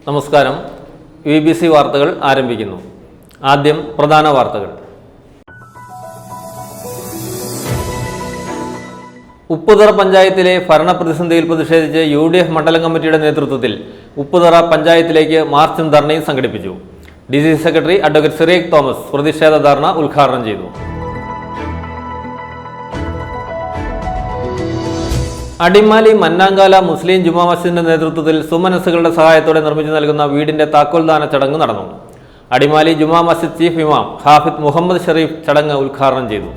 നമസ്കാരം. BBC വാർത്തകൾ ആരംഭിക്കുന്നു. ആദ്യം പ്രധാന വാർത്തകൾ. ഉപ്പുതറ പഞ്ചായത്തിലെ ഭരണപ്രതിസന്ധിയിൽ പ്രതിഷേധിച്ച് UDF മണ്ഡലം കമ്മിറ്റിയുടെ നേതൃത്വത്തിൽ ഉപ്പുതറ പഞ്ചായത്തിലേക്ക് മാർച്ചും ധർണയും സംഘടിപ്പിച്ചു. DCC secretary advocate Cyriac Thomas പ്രതിഷേധ ധർണ ഉദ്ഘാടനം ചെയ്തു. അടിമാലി മന്നാങ്കാല മുസ്ലിം ജുമാ മസ്ജിദിന്റെ നേതൃത്വത്തിൽ സുമനസ്സുകളുടെ സഹായത്തോടെ നിർമ്മിച്ചു നൽകുന്ന വീടിന്റെ താക്കോൽദാന ചടങ്ങ് നടന്നു. അടിമാലി ജുമാ മസ്ജിദ് ചീഫ് ഇമാം ഹാഫിദ് മുഹമ്മദ് ഷെരീഫ് ചടങ്ങ് ഉദ്ഘാടനം ചെയ്തു.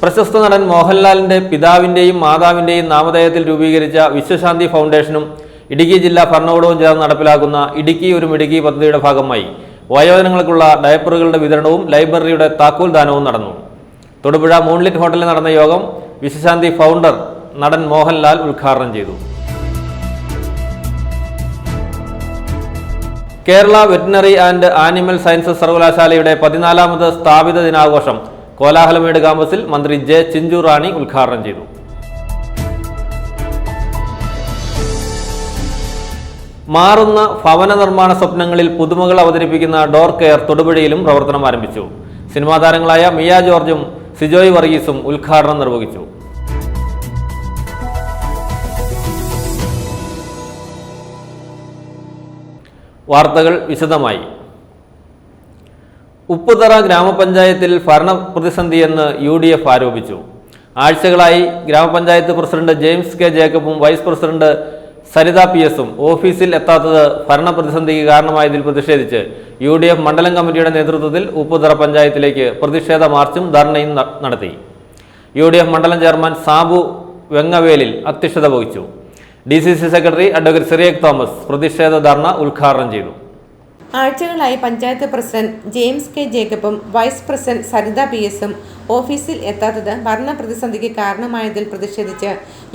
പ്രശസ്ത നടൻ മോഹൻലാലിന്റെ പിതാവിന്റെയും മാതാവിന്റെയും നാമധേയത്തിൽ രൂപീകരിച്ച വിശ്വശാന്തി ഫൗണ്ടേഷനും ഇടുക്കി ജില്ലാ ഭരണകൂടവും ചേർന്ന് നടപ്പിലാക്കുന്ന ഇടുക്കി ഒരു മിടുക്കി പദ്ധതിയുടെ ഭാഗമായി വയോജനങ്ങൾക്കുള്ള ഡയപ്പറുകളുടെ വിതരണവും ലൈബ്രറിയുടെ താക്കോൽ ദാനവും നടന്നു. തൊടുപുഴ മൂൺലിറ്റ് ഹോട്ടലിൽ നടന്ന യോഗം വിശ്വശാന്തി ഫൗണ്ടർ നടൻ മോഹൻലാൽ ഉദ്ഘാടനം ചെയ്തു. Kerala veterinary and animal sciences സർവകലാശാലയുടെ 14ാമത് സ്ഥാപിത ദിനാഘോഷം കോലാഹലമേട് കാമ്പസിൽ മന്ത്രി ജെ ചിഞ്ചു റാണി ഉദ്ഘാടനം ചെയ്തു. മാറുന്ന ഭവന നിർമ്മാണ സ്വപ്നങ്ങളിൽ പുതുമകൾ അവതരിപ്പിക്കുന്ന ഡോർ കെയർ തൊടുപുഴയിലും പ്രവർത്തനം ആരംഭിച്ചു. സിനിമാ താരങ്ങളായ മിയ ജോർജും സിജോയ് വർഗീസും ഉദ്ഘാടനം നിർവഹിച്ചു. വാർത്തകൾ വിശദമായി. ഉപ്പുതറ ഗ്രാമപഞ്ചായത്തിൽ ഭരണപ്രതിസന്ധിയെന്ന് UDF ആരോപിച്ചു. ആഴ്ചകളായി ഗ്രാമപഞ്ചായത്ത് പ്രസിഡന്റ് ജെയിംസ് കെ ജേക്കബും വൈസ് പ്രസിഡന്റ് സരിത PS-ഉം ഓഫീസിൽ എത്താത്തത് ഭരണപ്രതിസന്ധിക്ക് കാരണമായതിൽ പ്രതിഷേധിച്ച് UDF മണ്ഡലം കമ്മിറ്റിയുടെ നേതൃത്വത്തിൽ ഉപ്പുതറ പഞ്ചായത്തിലേക്ക് പ്രതിഷേധ മാർച്ചും ധർണയും നടത്തി. UDF മണ്ഡലം ചെയർമാൻ സാബു വെങ്ങവേലിൽ അധ്യക്ഷത വഹിച്ചു. DCC secretary advocate Cyriac Thomas പ്രതിഷേധ ധർണ ഉദ്ഘാടനം ചെയ്തു. ആഴ്ചകളായി പഞ്ചായത്ത് പ്രസിഡന്റ് ജെയിംസ് കെ ജേക്കബും വൈസ് പ്രസിഡന്റ് സരിത PS-ഉം ഓഫീസിൽ എത്താത്തത് ഭരണപ്രതിസന്ധിക്ക് കാരണമായതിൽ പ്രതിഷേധിച്ച്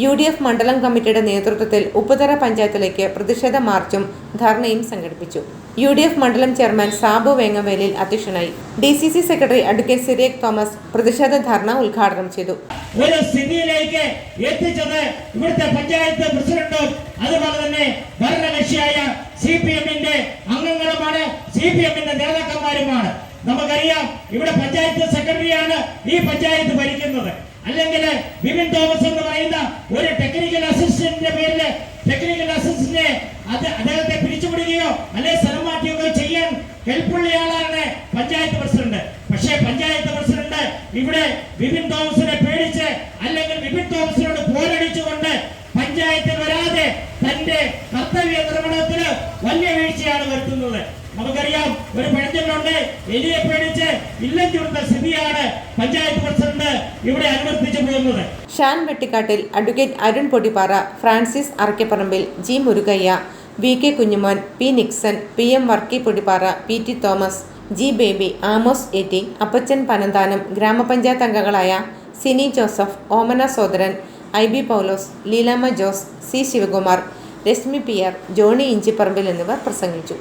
UDF മണ്ഡലം കമ്മിറ്റിയുടെ നേതൃത്വത്തിൽ ഉപ്പുതറ പഞ്ചായത്തിലേക്ക് പ്രതിഷേധ മാർച്ചും ധർണയും സംഘടിപ്പിച്ചു. UDF മണ്ഡലം ചെയർമാൻ സാബു വേങ്ങവേലിൽ അധ്യക്ഷനായി. DCC secretary advocate Cyriac Thomas പ്രതിഷേധ ധർണ ഉദ്ഘാടനം ചെയ്തു. ഒരു സ്ഥിതിയിലേക്ക് എത്തിച്ചത് ഇവിടുത്തെ പഞ്ചായത്ത് പ്രസിഡന്റും അതുപോലെ തന്നെ ഭരണകക്ഷിയായ CPM-ന്റെ അംഗങ്ങളുമാണ്, CPM-ന്റെ നേതാക്കന്മാരുമാണ്. നമുക്കറിയാം, ഇവിടെ പഞ്ചായത്ത് സെക്രട്ടറിയാണ് ഈ പഞ്ചായത്ത് ഭരിക്കുന്നത്. അല്ലെങ്കിൽ വിപിൻ തോമസ് എന്ന് പറയുന്ന ഒരു ടെക്നിക്കൽ അസിസ്റ്റന്റിന്റെ പേരിൽ ടെക്നിക്കൽ അസിസ്റ്റന്റിനെ അദ്ദേഹത്തെ പിരിച്ചുവിടുകയോ അല്ലെ സ്ഥലം മാറ്റുകയോ ചെയ്യാൻ കെൽപ്പുള്ളയാളാണ് പഞ്ചായത്ത് പ്രസിഡന്റ്. പക്ഷേ പഞ്ചായത്ത് പ്രസിഡന്റ് ഇവിടെ വിപിൻ തോമസിനെ പേടിച്ച് അല്ലെങ്കിൽ വിപിൻ തോമസിനോട് പോരടിച്ചുകൊണ്ട് പഞ്ചായത്തിൽ വരാതെ തന്റെ കർത്തവ്യ നിർവഹണത്തിന് വലിയ വീഴ്ചയാണ് വരുത്തുന്നത്. നമുക്കറിയാം, ഒരു പഴഞ്ചൊല്ലുണ്ട്, എലിയെ പേടിച്ച് ഇല്ലം ചുരുത്ത സ്ഥിതിയാണ് പഞ്ചായത്ത് പ്രസിഡന്റ് ഇവിടെ അനുവർത്തിച്ചു പോകുന്നത്. Shan Vettikattil, advocate Arun Podippara, Francis Arakkaparambil, G Murugaiah, VK Kunjumon, P Nixon, PM Varkey Podippara, PT Thomas, G Baby, Amos AT, Appachan Panamthanam, ഗ്രാമപഞ്ചായത്ത് അംഗങ്ങളായ Sini Joseph, Omana Sodaran, IB Paulose, Leelamma Jose, C Sivakumar, Reshmi PR, Johnny Inchiparambil എന്നിവർ പ്രസംഗിച്ചു.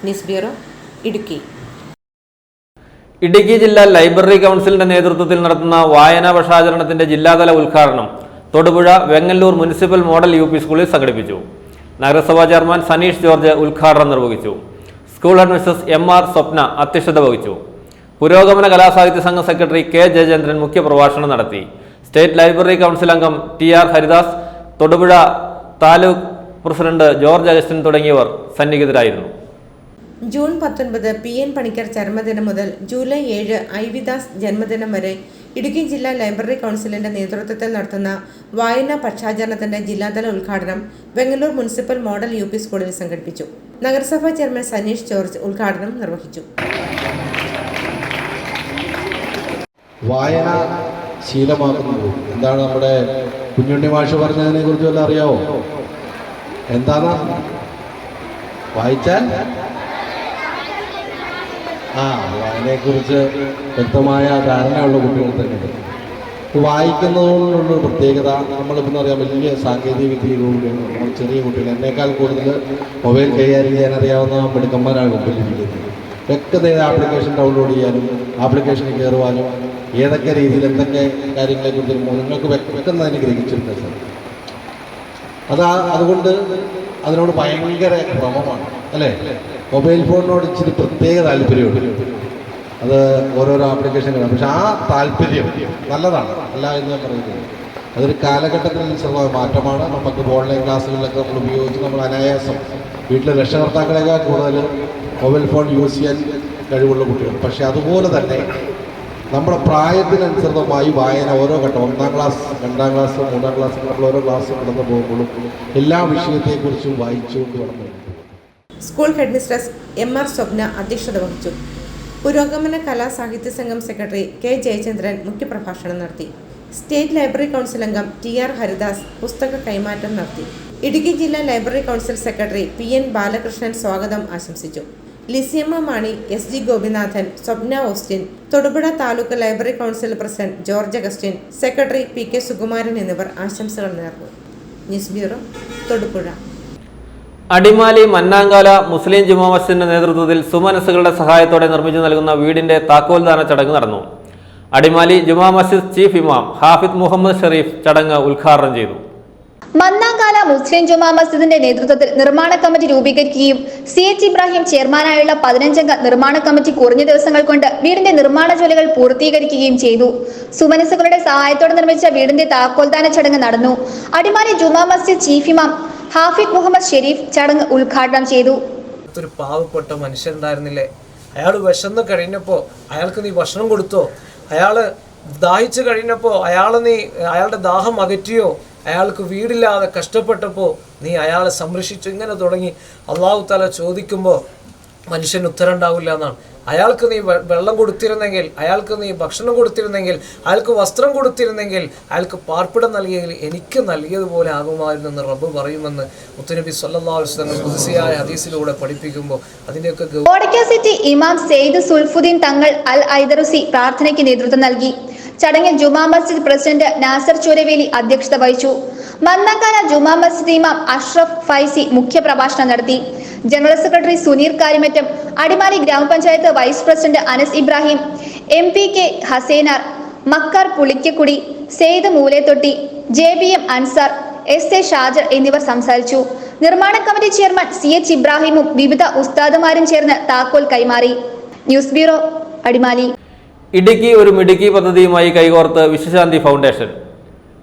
News bureau, Idukki. ഇടുക്കി ജില്ലാ ലൈബ്രറി കൗൺസിലിന്റെ നേതൃത്വത്തിൽ നടത്തുന്ന വായനാ വർഷാചരണത്തിന്റെ ജില്ലാതല ഉദ്ഘാടനം Thodupuzha Vengallur municipal model UP സ്കൂളിൽ സംഘടിപ്പിച്ചു. നഗരസഭാ ചെയർമാൻ സനീഷ് ജോർജ് ഉദ്ഘാടനം നിർവഹിച്ചു. സ്കൂൾ ഹെഡ്മിസ്ട്രസ് MR സ്വപ്ന അധ്യക്ഷത വഹിച്ചു. പുരോഗമന കലാസാഹിത്യ സംഘം സെക്രട്ടറി K ജയചന്ദ്രൻ മുഖ്യപ്രഭാഷണം നടത്തി. സ്റ്റേറ്റ് ലൈബ്രറി കൗൺസിൽ അംഗം TR Haridas, Thodupuzha taluk president George Augustine തുടങ്ങിയവർ സന്നിഹിതരായിരുന്നു. ജൂൺ 19 PN പണിക്കർ ചരമദിനം മുതൽ ജൂലൈ 7 IV ദാസ് ജന്മദിനം വരെ ഇടുക്കി ജില്ലാ ലൈബ്രറി കൗൺസിലിന്റെ നേതൃത്വത്തിൽ നടത്തുന്ന വായനാ പക്ഷാചരണത്തിന്റെ ജില്ലാതല ഉദ്ഘാടനം വെങ്ങല്ലൂർ മുനിസിപ്പൽ മോഡൽ UP സ്കൂളിൽ സംഘടിപ്പിച്ചു. നഗരസഭാ ചെയർമാൻ സനീഷ് ജോർജ് ഉദ്ഘാടനം നിർവഹിച്ചു. വായന ശീലമാക്കുന്നത് എന്താണ്? നമ്മുടെ കുഞ്ഞുണ്ണി മാഷ് പറഞ്ഞതിനെ കുറിച്ച് വല്ല അറിയാവോ? എന്താണ് വായിച്ചാൽ? വായനയെക്കുറിച്ച് വ്യക്തമായ ധാരണയുള്ള കുട്ടികൾ തന്നെ. വായിക്കുന്നതുകൊണ്ടുള്ള പ്രത്യേകത നമ്മളിപ്പോൾ അറിയാം, വലിയ സാങ്കേതിക വിദ്യയിലൂടെയാണ് നമ്മൾ ചെറിയ കുട്ടികൾ എന്നേക്കാൾ കൂടുതൽ മൊബൈൽ കൈകാര്യം ചെയ്യാൻ അറിയാവുന്ന മിടുക്കന്മാരാണ് മുമ്പിലിരിക്കുന്നത്. വ്യക്തതയുടെ ആപ്ലിക്കേഷൻ ഡൗൺലോഡ് ചെയ്യാനും ആപ്ലിക്കേഷനിൽ കയറുവാനും ഏതൊക്കെ രീതിയിൽ എന്തൊക്കെ കാര്യങ്ങളെക്കുറിച്ച് നിങ്ങൾക്ക് വ്യക്തമായി ഗ്രഹിച്ചിട്ടുണ്ട് സാർ. അതുകൊണ്ട് അതിനോട് ഭയങ്കര ഭ്രമമാണ് അല്ലേ. മൊബൈൽ ഫോണിനോട് ഇച്ചിരി പ്രത്യേക താല്പര്യമുണ്ട്. അത് ഓരോരോ ആപ്ലിക്കേഷനുകളാണ്. പക്ഷെ ആ താല്പര്യം നല്ലതാണ്, അല്ല എന്ന് ഞാൻ പറയുന്നത്. അതൊരു കാലഘട്ടത്തിനനുസൃതമായ മാറ്റമാണ്. നമുക്ക് ഓൺലൈൻ ക്ലാസ്സുകളിലൊക്കെ നമ്മൾ ഉപയോഗിച്ച് നമ്മൾ അനായാസം വീട്ടിലെ രക്ഷകർത്താക്കളെക്കാൾ കൂടുതൽ മൊബൈൽ ഫോൺ യൂസ് ചെയ്യാൻ കഴിവുള്ള കുട്ടികൾ. പക്ഷെ അതുപോലെ തന്നെ നമ്മുടെ പ്രായത്തിനനുസൃതമായി വായന ഓരോ ഘട്ടം 1ാം ക്ലാസ് 2ാം ക്ലാസ് 3ാം ക്ലാസ് നമ്മൾ ഓരോ ക്ലാസ് കടന്നു പോകുമ്പോഴും എല്ലാ വിഷയത്തെക്കുറിച്ചും വായിച്ചുകൊണ്ട് കടന്നു. സ്കൂൾ ഹെഡ് മിസ്ട്രസ് MR സ്വപ്ന അധ്യക്ഷത വഹിച്ചു. പുരോഗമന കലാ സാഹിത്യ സംഘം സെക്രട്ടറി K ജയചന്ദ്രൻ മുഖ്യപ്രഭാഷണം നടത്തി. സ്റ്റേറ്റ് ലൈബ്രറി കൗൺസിൽ അംഗം TR ഹരിദാസ് പുസ്തക കൈമാറ്റം നടത്തി. ഇടുക്കി ജില്ലാ library council secretary PN Balakrishnan സ്വാഗതം ആശംസിച്ചു. Lisiyamma Mani, SG Gopinathan, Swapna Austin, Thodupuzha taluk library council president George Augustine, secretary PK Sukumaran എന്നിവർ ആശംസകൾ നേർന്നു. News bureau, Thodupuzha. Adimali Mannankala Muslim Juma മസ്ജിദിന്റെ നേതൃത്വത്തിൽ സുമനസ്സുകളുടെ സഹായത്തോടെ നിർമ്മിച്ചു നൽകുന്ന വീടിന്റെ താക്കോൽദാന ചടങ്ങ് നടന്നു. അടിമാലി ജുമാ മസ്ജിദ് ചീഫ് ഇമാം ഹാഫിദ് മുഹമ്മദ് ഷെരീഫ് ചടങ്ങ് ഉദ്ഘാടനം ചെയ്തു. മന്നാങ്കാല മുസ്ലിം ജുമാ മസ്ജിദിന്റെ നേതൃത്വത്തിൽ നിർമ്മാണ കമ്മിറ്റി രൂപീകരിക്കുകയും CH ഇബ്രാഹിം ചെയർമാനായുള്ള 15-അംഗ നിർമ്മാണ കമ്മിറ്റി കുറഞ്ഞ ദിവസങ്ങൾ കൊണ്ട് വീടിന്റെ നിർമ്മാണ ജോലികൾ പൂർത്തീകരിക്കുകയും ചെയ്തു. സുമനസ്സുകളുടെ സഹായത്തോടെ നിർമ്മിച്ച വീടിന്റെ താക്കോൽദാന ചടങ്ങ് നടന്നു. അടിമാലി ജുമാ മസ്ജിദ് ചീഫ് ഇമാം ഹാഫിദ് മുഹമ്മദ് ഷെരീഫ് ചടങ്ങ് ഉദ്ഘാടനം ചെയ്തു. ഒരു പാവപ്പെട്ട മനുഷ്യനുണ്ടായിരുന്നില്ലേ, അയാൾ വിശന്ന് കഴിഞ്ഞപ്പോൾ അയാൾക്ക് നീ ഭക്ഷണം കൊടുത്തോ? അയാള് ദാഹിച്ചു കഴിഞ്ഞപ്പോൾ അയാളുടെ ദാഹം അകറ്റിയോ? അയാൾക്ക് വീടില്ലാതെ കഷ്ടപ്പെട്ടപ്പോൾ നീ അയാളെ സംരക്ഷിച്ചു? ഇങ്ങനെ തുടങ്ങി അള്ളാഹു തആല ചോദിക്കുമ്പോൾ മനുഷ്യന് ഉത്തരം ഉണ്ടാവില്ല എന്നാണ്. അയാൾക്ക് നീ വെള്ളം കൊടുത്തിരുന്നെങ്കിൽ, അയാൾക്ക് നീ ഭക്ഷണം കൊടുത്തിരുന്നെങ്കിൽ, അയാൾക്ക് വസ്ത്രം കൊടുത്തിരുന്നെങ്കിൽ, അയാൾക്ക് പാർപ്പിടം നൽകിയെങ്കിൽ എനിക്ക് നൽകിയതുപോലെ ആകുമായിരുന്നെന്ന് റബ്ബ് പറയുമെന്ന് മുത്തുനബി സല്ലല്ലാഹു അലൈഹി വസല്ലം ഖുദ്സിയായ ഹദീസിലൂടെ പഠിപ്പിക്കുമ്പോൾ അതിൻ്റെയൊക്കെ വടക്കേ സിറ്റി ഇമാം സെയ്ദ് സുൽഫുദ്ദീൻ തങ്ങൾ അൽ ഐദറുസി പ്രാർത്ഥനയ്ക്ക് നേതൃത്വം നൽകി. ചടങ്ങിൽ ജുമാ മസ്ജിദ് പ്രസിഡന്റ് നാസർ ചൂരവേലി അധ്യക്ഷത വഹിച്ചു. മന്നാങ്കാല ജുമാ മസ്ജിദ് ഇമാം അഷ്റഫ് ഫൈസി മുഖ്യപ്രഭാഷണം നടത്തി. ജനറൽ സെക്രട്ടറി സുനീർ കാര്യമറ്റം, അടിമാലി ഗ്രാമപഞ്ചായത്ത് vice president Anas Ibrahim, MPK Hassainar, Makkar Pulikkakudy, Sayed Moolethotti, JBM Ansar, SA Shajar എന്നിവർ സംസാരിച്ചു. നിർമ്മാണ കമ്മിറ്റി ചെയർമാൻ CH ഇബ്രാഹിമും വിവിധ ഉസ്താദുമാരും ചേർന്ന് താക്കോൽ കൈമാറി. News bureau, Adimali. ഇടുക്കി ഒരു മിടുക്കി പദ്ധതിയുമായി കൈകോർത്ത് വിശ്വശാന്തി ഫൗണ്ടേഷൻ.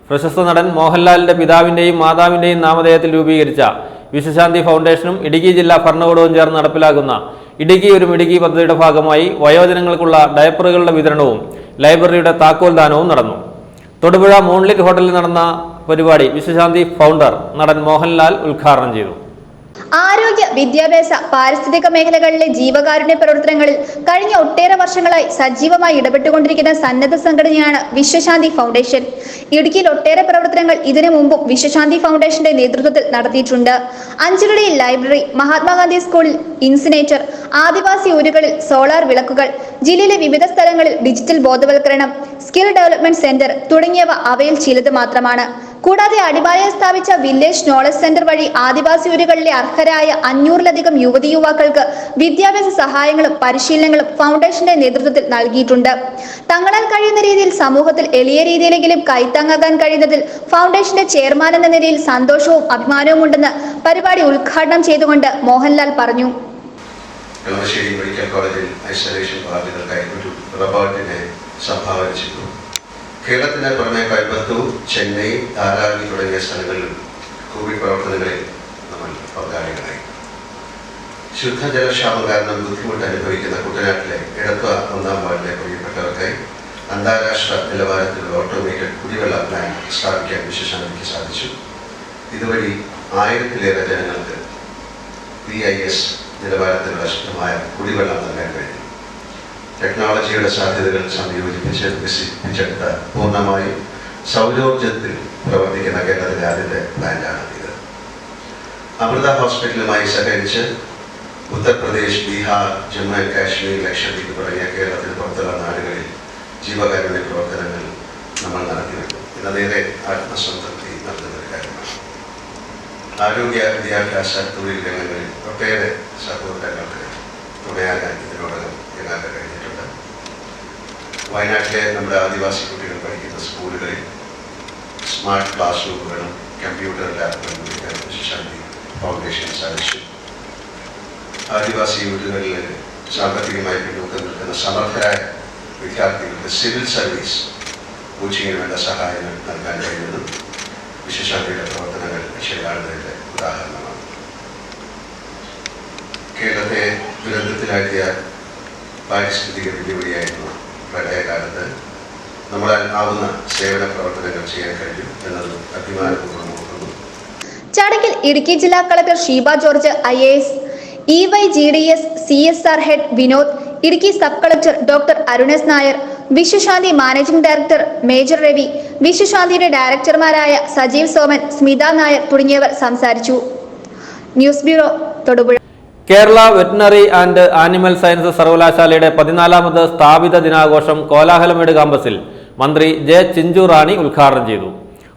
പ്രശസ്ത നടൻ മോഹൻലാലിന്റെ പിതാവിന്റെയും മാതാവിന്റെയും നാമധേയത്തിൽ രൂപീകരിച്ച വിശ്വശാന്തി ഫൗണ്ടേഷനും ഇടുക്കി ജില്ലാ ഭരണകൂടവും ചേർന്ന് നടപ്പിലാക്കുന്ന ഇടുക്കി ഒരു മിടുക്കി പദ്ധതിയുടെ ഭാഗമായി വയോജനങ്ങൾക്കുള്ള ഡയപ്പറുകളുടെ വിതരണവും ലൈബ്രറിയുടെ താക്കോൽദാനവും നടന്നു. തൊടുപുഴ മൂൺലിറ്റ് ഹോട്ടലിൽ നടന്ന പരിപാടി വിശ്വശാന്തി ഫൗണ്ടർ നടൻ മോഹൻലാൽ ഉദ്ഘാടനം ചെയ്തു. ആരോഗ്യ, വിദ്യാഭ്യാസ, പാരിസ്ഥിതിക മേഖലകളിലെ ജീവകാരുണ്യ പ്രവർത്തനങ്ങളിൽ കഴിഞ്ഞ ഒട്ടേറെ വർഷങ്ങളായി സജീവമായി ഇടപെട്ടുകൊണ്ടിരിക്കുന്ന സന്നദ്ധ സംഘടനയാണ് വിശ്വശാന്തി ഫൗണ്ടേഷൻ. ഇടുക്കിയിൽ ഒട്ടേറെ പ്രവർത്തനങ്ങൾ ഇതിനു മുമ്പും വിശ്വശാന്തി ഫൗണ്ടേഷന്റെ നേതൃത്വത്തിൽ നടത്തിയിട്ടുണ്ട്. അഞ്ചുരുളിയിൽ ലൈബ്രറി, മഹാത്മാഗാന്ധി സ്കൂളിൽ ഇൻസിനേറ്റർ, ആദിവാസി ഊരുകളിൽ സോളാർ വിളക്കുകൾ, ജില്ലയിലെ വിവിധ സ്ഥലങ്ങളിൽ ഡിജിറ്റൽ ബോധവൽക്കരണം, സ്കിൽ ഡെവലപ്മെന്റ് സെന്റർ തുടങ്ങിയവ അവയിൽ ചിലത് മാത്രമാണ്. കൂടാതെ അടിമാലിയിൽ സ്ഥാപിച്ച വില്ലേജ് നോളജ് സെന്റർ വഴി ആദിവാസി ഊരുകളിലെ അർഹരായ 500-ലധികം യുവതി യുവാക്കൾക്ക് വിദ്യാഭ്യാസ സഹായങ്ങളും പരിശീലനങ്ങളും ഫൗണ്ടേഷന്റെ നേതൃത്വത്തിൽ നൽകിയിട്ടുണ്ട്. തങ്ങളാൽ കഴിയുന്ന രീതിയിൽ സമൂഹത്തിൽ എളിയ രീതിയിലെങ്കിലും കൈത്താങ്ങാകാൻ കഴിയുന്നതിൽ ഫൗണ്ടേഷന്റെ ചെയർമാൻ എന്ന നിലയിൽ സന്തോഷവും അഭിമാനവും ഉണ്ടെന്ന് പരിപാടി ഉദ്ഘാടനം ചെയ്തുകൊണ്ട് മോഹൻലാൽ പറഞ്ഞു. കളമശ്ശേരി മെഡിക്കൽ കോളേജിൽ ഐസൊലേഷൻ ബാധിതർക്കായി ഒരു റോബോട്ടിനെ സംഭാവന ചെയ്തു. കേരളത്തിന് പുറമെ കോയമ്പത്തൂർ, ചെന്നൈ, ധാരാവി തുടങ്ങിയ സ്ഥലങ്ങളിൽ കോവിഡ് പ്രവർത്തനങ്ങളിൽ നമ്മൾ പങ്കാളികളായി. ശുദ്ധജലക്ഷാമം കാരണം ബുദ്ധിമുട്ട് അനുഭവിക്കുന്ന കുട്ടനാട്ടിലെ എടത്വ 1-ാം വാർഡിലെ പ്രിയപ്പെട്ടവർക്കായി അന്താരാഷ്ട്ര നിലവാരത്തിലുള്ള ഓട്ടോമേറ്റഡ് കുടിവെള്ള പ്ലാന്റ് സ്ഥാപിക്കാൻ വിശ്വശാന്തിക്ക് സാധിച്ചു. ഇതുവഴി 1000-ലേറെ ജനങ്ങൾക്ക് BIS നിലവാരത്തിലുള്ള ശുദ്ധമായ കുടിവെള്ളം നൽകാൻ കഴിഞ്ഞു. ടെക്നോളജിയുടെ സാധ്യതകൾ സംയോജിപ്പിച്ച് വികസിപ്പിച്ചെടുത്ത പൂർണ്ണമായും സൗരോർജ്ജത്തിൽ പ്രവർത്തിക്കുന്ന കേരളത്തിലെ ആദ്യത്തെ പ്ലാന്റാണ് ഇത്. അമൃത ഹോസ്പിറ്റലുമായി സഹകരിച്ച് ഉത്തർപ്രദേശ്, ബീഹാർ, ജമ്മു ആൻഡ് കാശ്മീർ, ലക്ഷദ്വീപ് തുടങ്ങിയ കേരളത്തിന് പുറത്തുള്ള നാടുകളിൽ ജീവകാരുണ്യ പ്രവർത്തനങ്ങൾ നമ്മൾ നടത്തിവരുന്നു. ഇതേറെ ആത്മസംതൃപ്തി നൽകുന്ന ഒരു കാര്യമാണ്. ആരോഗ്യ, വിദ്യാഭ്യാസ, തൊഴിൽ രംഗങ്ങളിൽ ഒട്ടേറെ സഹോദരങ്ങൾക്ക് തുണയാകാൻ ഇതിനോടകം ഞങ്ങൾക്ക് കഴിഞ്ഞിട്ടുണ്ട്. വയനാട്ടിലെ നമ്മുടെ ആദിവാസി കുട്ടികൾ പഠിക്കുന്ന സ്കൂളുകളിൽ സ്മാർട്ട് ക്ലാസ് റൂമുകളും കമ്പ്യൂട്ടർ ലാബുകളും നിർമ്മിക്കാൻ വിശേഷാന്തി ഫൗണ്ടേഷൻ സാധിച്ചു. ആദിവാസി വീടുകളിൽ സാമ്പത്തികമായി പിന്നോക്കം നിൽക്കുന്ന സമർത്ഥരായ വിദ്യാർത്ഥികൾക്ക് സിവിൽ സർവീസ് കോച്ചിങ്ങിന് വേണ്ട സഹായങ്ങൾ നൽകാൻ കഴിയുന്നതും വിശേഷാന്തിയുടെ പ്രവർത്തനങ്ങൾ ശരിയാകുന്നതിൻ്റെ ഉദാഹരണമാണ്. കേരളത്തെ ദുരന്തത്തിലാക്കിയ പാരിസ്ഥിതിക വെല്ലുവിളിയായിരുന്നു പ്രളയകാലത്ത്. നമ്മളാൽ ആവുന്ന സേവന പ്രവർത്തനങ്ങൾ ചെയ്യാൻ കഴിയും എന്നത് അഭിമാനപൂർവ്വം ഓർക്കുന്നു. ചടങ്ങിൽ ഇടുക്കി ജില്ലാ collector Sheeba George IAS, EYGDS CSR head Vinod, Idukki sub collector doctor Arunas Nair, Viswasanthi managing director major Ravi, വിശ്വശാന്തിയുടെ ഡയറക്ടർമാരായ സജീവ് സോമൻ, സ്മിത നായർ തുടങ്ങിയവർ സംസാരിച്ചു. News bureau, Thodupuzha. Kerala veterinary and animal sciences സർവകലാശാലയുടെ 14ാമത് സ്ഥാപിത ദിനാഘോഷം കോലാഹലമേട് കാമ്പസിൽ മന്ത്രി ജെ ചിഞ്ചു റാണി ഉദ്ഘാടനം ചെയ്തു.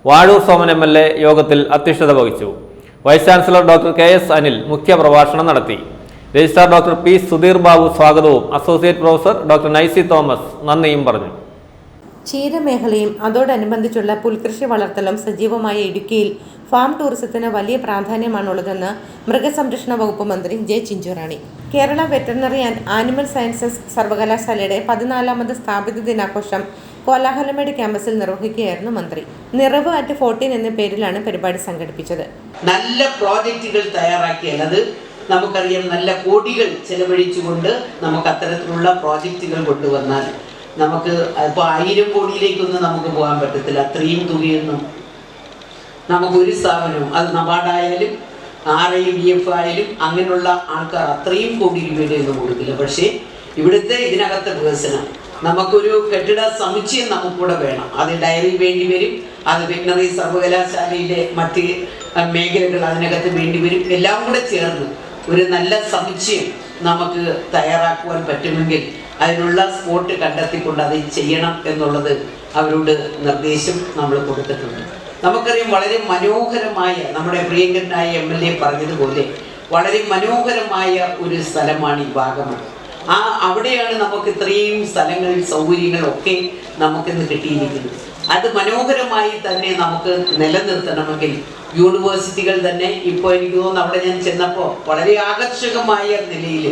വാഴൂർ സോമൻ MLA യോഗത്തിൽ അധ്യക്ഷത വഹിച്ചു. Vice chancellor doctor KS Anil മുഖ്യപ്രഭാഷണം നടത്തി. Registrar doctor P Sudheer Babu സ്വാഗതവും associate professor doctor Naisy Thomas നന്ദിയും പറഞ്ഞു. ക്ഷീരമേഖലയും അതോടനുബന്ധിച്ചുള്ള പുൽകൃഷി വളർത്തലും സജീവമായ ഇടുക്കിയിൽ ഫാം ടൂറിസത്തിന് വലിയ പ്രാധാന്യമാണുള്ളതെന്ന് മൃഗസംരക്ഷണ വകുപ്പ് മന്ത്രി J Chinchu Rani. Kerala veterinary and animal sciences സർവകലാശാലയുടെ 14ാമത് സ്ഥാപിത ദിനാഘോഷം കോലാഹലമേട് ക്യാമ്പസിൽ നിർവഹിക്കുകയായിരുന്നു മന്ത്രി. നിറവ് അറ്റ് 14 എന്ന പേരിലാണ് പരിപാടി സംഘടിപ്പിച്ചത്. നല്ല പ്രോജക്റ്റുകൾ തയ്യാറാക്കിയാൽ അത് നമുക്കറിയാം, നല്ല കോടികൾ ചെലവഴിച്ചുകൊണ്ട് നമുക്ക് അത്തരത്തിലുള്ള പ്രോജക്റ്റുകൾ കൊണ്ടുവന്നാൽ നമുക്ക് ഇപ്പോൾ 1000 കോടിയിലേക്കൊന്നും നമുക്ക് പോകാൻ പറ്റത്തില്ല. അത്രയും തുകയൊന്നും നമുക്കൊരു സ്ഥാപനവും, അത് നബാർഡായാലും RIVF ആയാലും അങ്ങനെയുള്ള ആൾക്കാർ അത്രയും കോടി രൂപയുടെ ഒന്നും കൊടുക്കില്ല. പക്ഷേ ഇവിടുത്തെ ഇതിനകത്തെ വികസനം, നമുക്കൊരു കെട്ടിട സമുച്ചയം നമുക്കൂടെ വേണം. അത് ഡയറി വേണ്ടി വരും, അത് വെറ്റിനറി സർവകലാശാലയിലെ മറ്റ് മേഖലകൾ അതിനകത്ത് വേണ്ടി വരും. എല്ലാം കൂടെ ചേർന്ന് ഒരു നല്ല സമുച്ചയം നമുക്ക് തയ്യാറാക്കുവാൻ പറ്റുമെങ്കിൽ അതിനുള്ള സ്പോട്ട് കണ്ടെത്തിക്കൊണ്ട് അത് ചെയ്യണം എന്നുള്ളത് അവരോട് നിർദ്ദേശം നമ്മൾ കൊടുത്തിട്ടുണ്ട്. നമുക്കറിയാം, വളരെ മനോഹരമായ, നമ്മുടെ പ്രിയങ്കരനായ MLA പറഞ്ഞതുപോലെ വളരെ മനോഹരമായ ഒരു സ്ഥലമാണ് ഈ വാഗമൺ. അവിടെയാണ് നമുക്ക് ഇത്രയും സ്ഥലങ്ങളിൽ സൗകര്യങ്ങളൊക്കെ നമുക്കിന്ന് കിട്ടിയിരിക്കുന്നത്. അത് മനോഹരമായി തന്നെ നമുക്ക് നിലനിർത്തണമെങ്കിൽ യൂണിവേഴ്സിറ്റികൾ തന്നെ, ഇപ്പോൾ എനിക്ക് തോന്നുന്നു അവിടെ ഞാൻ ചെന്നപ്പോൾ വളരെ ആകർഷകമായ നിലയിൽ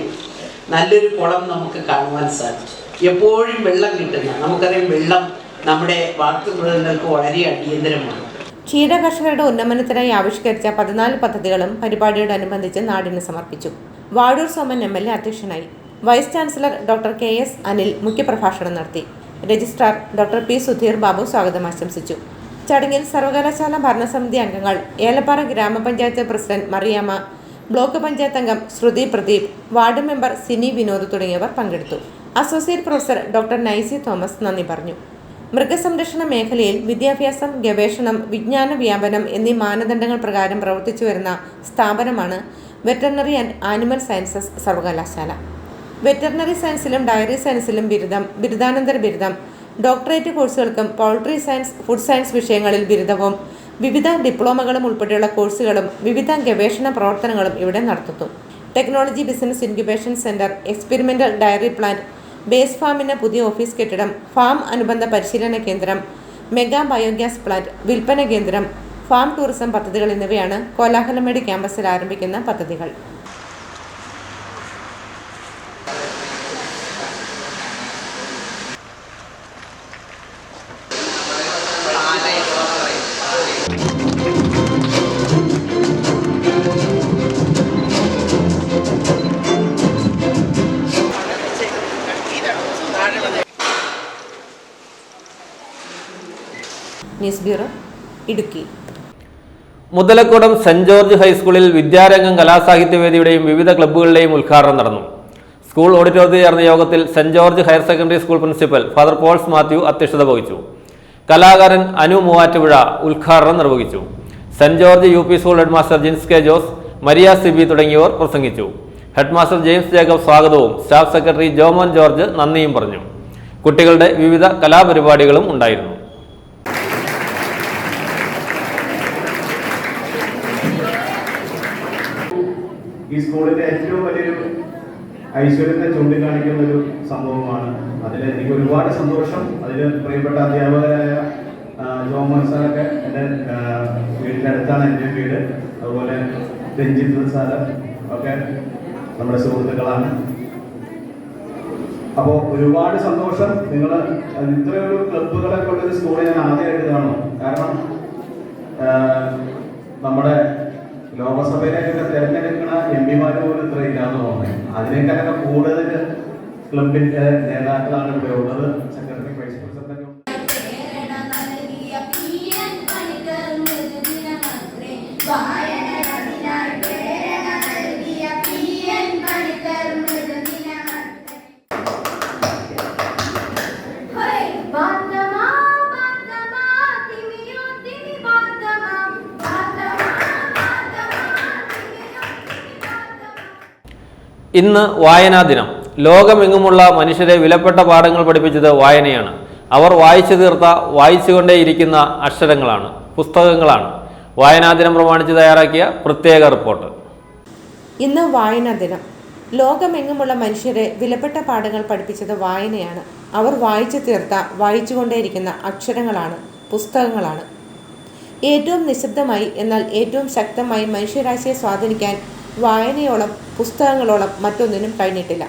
നല്ലൊരു കുളം നമുക്ക് കാണുവാൻ സാധിച്ചു. എപ്പോഴും വെള്ളം കിട്ടുന്ന, നമുക്കറിയാം വെള്ളം നമ്മുടെ വളർത്തുമൃഗങ്ങൾക്ക് വളരെ അടിയന്തരമാണ്. ക്ഷീര കർഷകരുടെ ഉന്നമനത്തിനായി ആവിഷ്കരിച്ച 14 പദ്ധതികളും പരിപാടിയോടനുബന്ധിച്ച് നാടിന് സമർപ്പിച്ചു. വാഴൂർ സോമൻ MLA അധ്യക്ഷനായി. Vice chancellor doctor KS Anil മുഖ്യപ്രഭാഷണം നടത്തി. Registrar doctor P Sudheer Babu സ്വാഗതം ആശംസിച്ചു. ചടങ്ങിൽ സർവകലാശാല ഭരണസമിതി അംഗങ്ങൾ, ഏലപ്പാറ ഗ്രാമപഞ്ചായത്ത് പ്രസിഡന്റ് മറിയാമ്മ, ബ്ലോക്ക് പഞ്ചായത്ത് അംഗം ശ്രുതി പ്രദീപ്, വാർഡ് മെമ്പർ സിനി വിനോദ് തുടങ്ങിയവർ പങ്കെടുത്തു. Associate professor doctor Naisy Thomas നന്ദി പറഞ്ഞു. മൃഗസംരക്ഷണ മേഖലയിൽ വിദ്യാഭ്യാസം, ഗവേഷണം, വിജ്ഞാന വ്യാപനം എന്നീ മാനദണ്ഡങ്ങൾ പ്രകാരം പ്രവർത്തിച്ചു വരുന്ന സ്ഥാപനമാണ് വെറ്ററിനറി ആൻഡ് ആനിമൽ സയൻസസ് സർവകലാശാല. വെറ്ററിനറി സയൻസിലും ഡയറി സയൻസിലും ബിരുദം, ബിരുദാനന്തര ബിരുദം, ഡോക്ടറേറ്റ് കോഴ്സുകൾക്കും പൗൾട്രി സയൻസ്, ഫുഡ് സയൻസ് വിഷയങ്ങളിൽ ബിരുദവും വിവിധ ഡിപ്ലോമകളും ഉൾപ്പെടെയുള്ള കോഴ്സുകളും വിവിധ ഗവേഷണ പ്രവർത്തനങ്ങളും ഇവിടെ നടത്തുന്നു. Technology business incubation centre, experimental dairy plant, base ഫാമിന് പുതിയ ഓഫീസ് കെട്ടിടം, ഫാം അനുബന്ധ പരിശീലന കേന്ദ്രം, മെഗാ ബയോഗ്യാസ് പ്ലാന്റ്, വിൽപ്പന കേന്ദ്രം, ഫാം ടൂറിസം പദ്ധതികൾ എന്നിവയാണ് കോലാഹലമേട് ക്യാമ്പസിൽ ആരംഭിക്കുന്ന പദ്ധതികൾ. News bureau, Idukki. Muthalakudam saint George ഹൈസ്കൂളിൽ വിദ്യാരംഗം കലാസാഹിത്യവേദിയുടെയും വിവിധ ക്ലബ്ബുകളുടെയും ഉദ്ഘാടനം നടന്നു. സ്കൂൾ ഓഡിറ്റോറിയത്തിൽ ചേർന്ന യോഗത്തിൽ saint George higher secondary school principal father Paul's Mathew അധ്യക്ഷത വഹിച്ചു. കലാകാരൻ അനു മൂവാറ്റുപുഴ ഉദ്ഘാടനം നിർവഹിച്ചു. Saint George UP school headmaster Jins K Jose, Maria Sibi തുടങ്ങിയവർ പ്രസംഗിച്ചു. ഹെഡ്മാസ്റ്റർ ജെയിംസ് ജേക്കബ് സ്വാഗതവും സ്റ്റാഫ് സെക്രട്ടറി ജോമോൻ ജോർജ് നന്ദിയും പറഞ്ഞു. കുട്ടികളുടെ വിവിധ കലാപരിപാടികളും ഉണ്ടായിരുന്നു. ഈ സ്കൂളിന്റെ ഏറ്റവും വലിയൊരു ഐശ്വര്യത്തെ ചൂണ്ടിക്കാണിക്കുന്ന ഒരു സംഭവമാണ്. അതിൽ എനിക്ക് ഒരുപാട് സന്തോഷം. അതിൽ പ്രിയപ്പെട്ട അധ്യാപകരായ ജോമോൻ സാറൊക്കെ എൻ്റെ വീടിൻ്റെ അടുത്താണ് എൻ്റെ വീട്. അതുപോലെ രഞ്ജിത്ത് സാറ് ഒക്കെ നമ്മുടെ സുഹൃത്തുക്കളാണ്. അപ്പോൾ ഒരുപാട് സന്തോഷം. നിങ്ങൾ ഇത്രയൊരു ക്ലബ്ബുകളൊക്കെ ഉള്ളൊരു സ്കൂളിൽ ഞാൻ ആദ്യമായിട്ട് കാണും. കാരണം നമ്മുടെ ലോകസഭയിലേക്കൊക്കെ തിരഞ്ഞെടുക്കുന്ന MP-മാർ പോലും ഇത്ര ഇല്ലാന്ന് തോന്നുന്നത്. അതിനേക്കാളൊക്കെ കൂടുതൽ ക്ലബിന്റെ നേതാക്കളാണ് ഇവിടെ ഉള്ളത്. Secretary, vice president. ഇന്ന് വായനാ ദിനം. ലോകമെങ്ങുമുള്ള മനുഷ്യരെ വിലപ്പെട്ട പാഠങ്ങൾ പഠിപ്പിച്ചത് വായനയാണ്. അവർ വായിച്ചു തീർത്ത, വായിച്ചുകൊണ്ടേയിരിക്കുന്ന അക്ഷരങ്ങളാണ്, പുസ്തകങ്ങളാണ്. വായനാ ദിനം പ്രമാണിച്ച് തയ്യാറാക്കിയ പ്രത്യേക റിപ്പോർട്ട്. ഇന്ന് വായനാ ദിനം. ലോകമെങ്ങുമുള്ള മനുഷ്യരെ വിലപ്പെട്ട പാഠങ്ങൾ പഠിപ്പിച്ചത് വായനയാണ്. അവർ വായിച്ചു തീർത്ത, വായിച്ചുകൊണ്ടേയിരിക്കുന്ന അക്ഷരങ്ങളാണ്, പുസ്തകങ്ങളാണ്. ഏറ്റവും നിശബ്ദമായി എന്നാൽ ഏറ്റവും ശക്തമായി മനുഷ്യരാശിയെ സ്വാധീനിക്കാൻ വായനയോളം, പുസ്തകങ്ങളോളം മറ്റൊന്നിനും കഴിഞ്ഞിട്ടില്ല.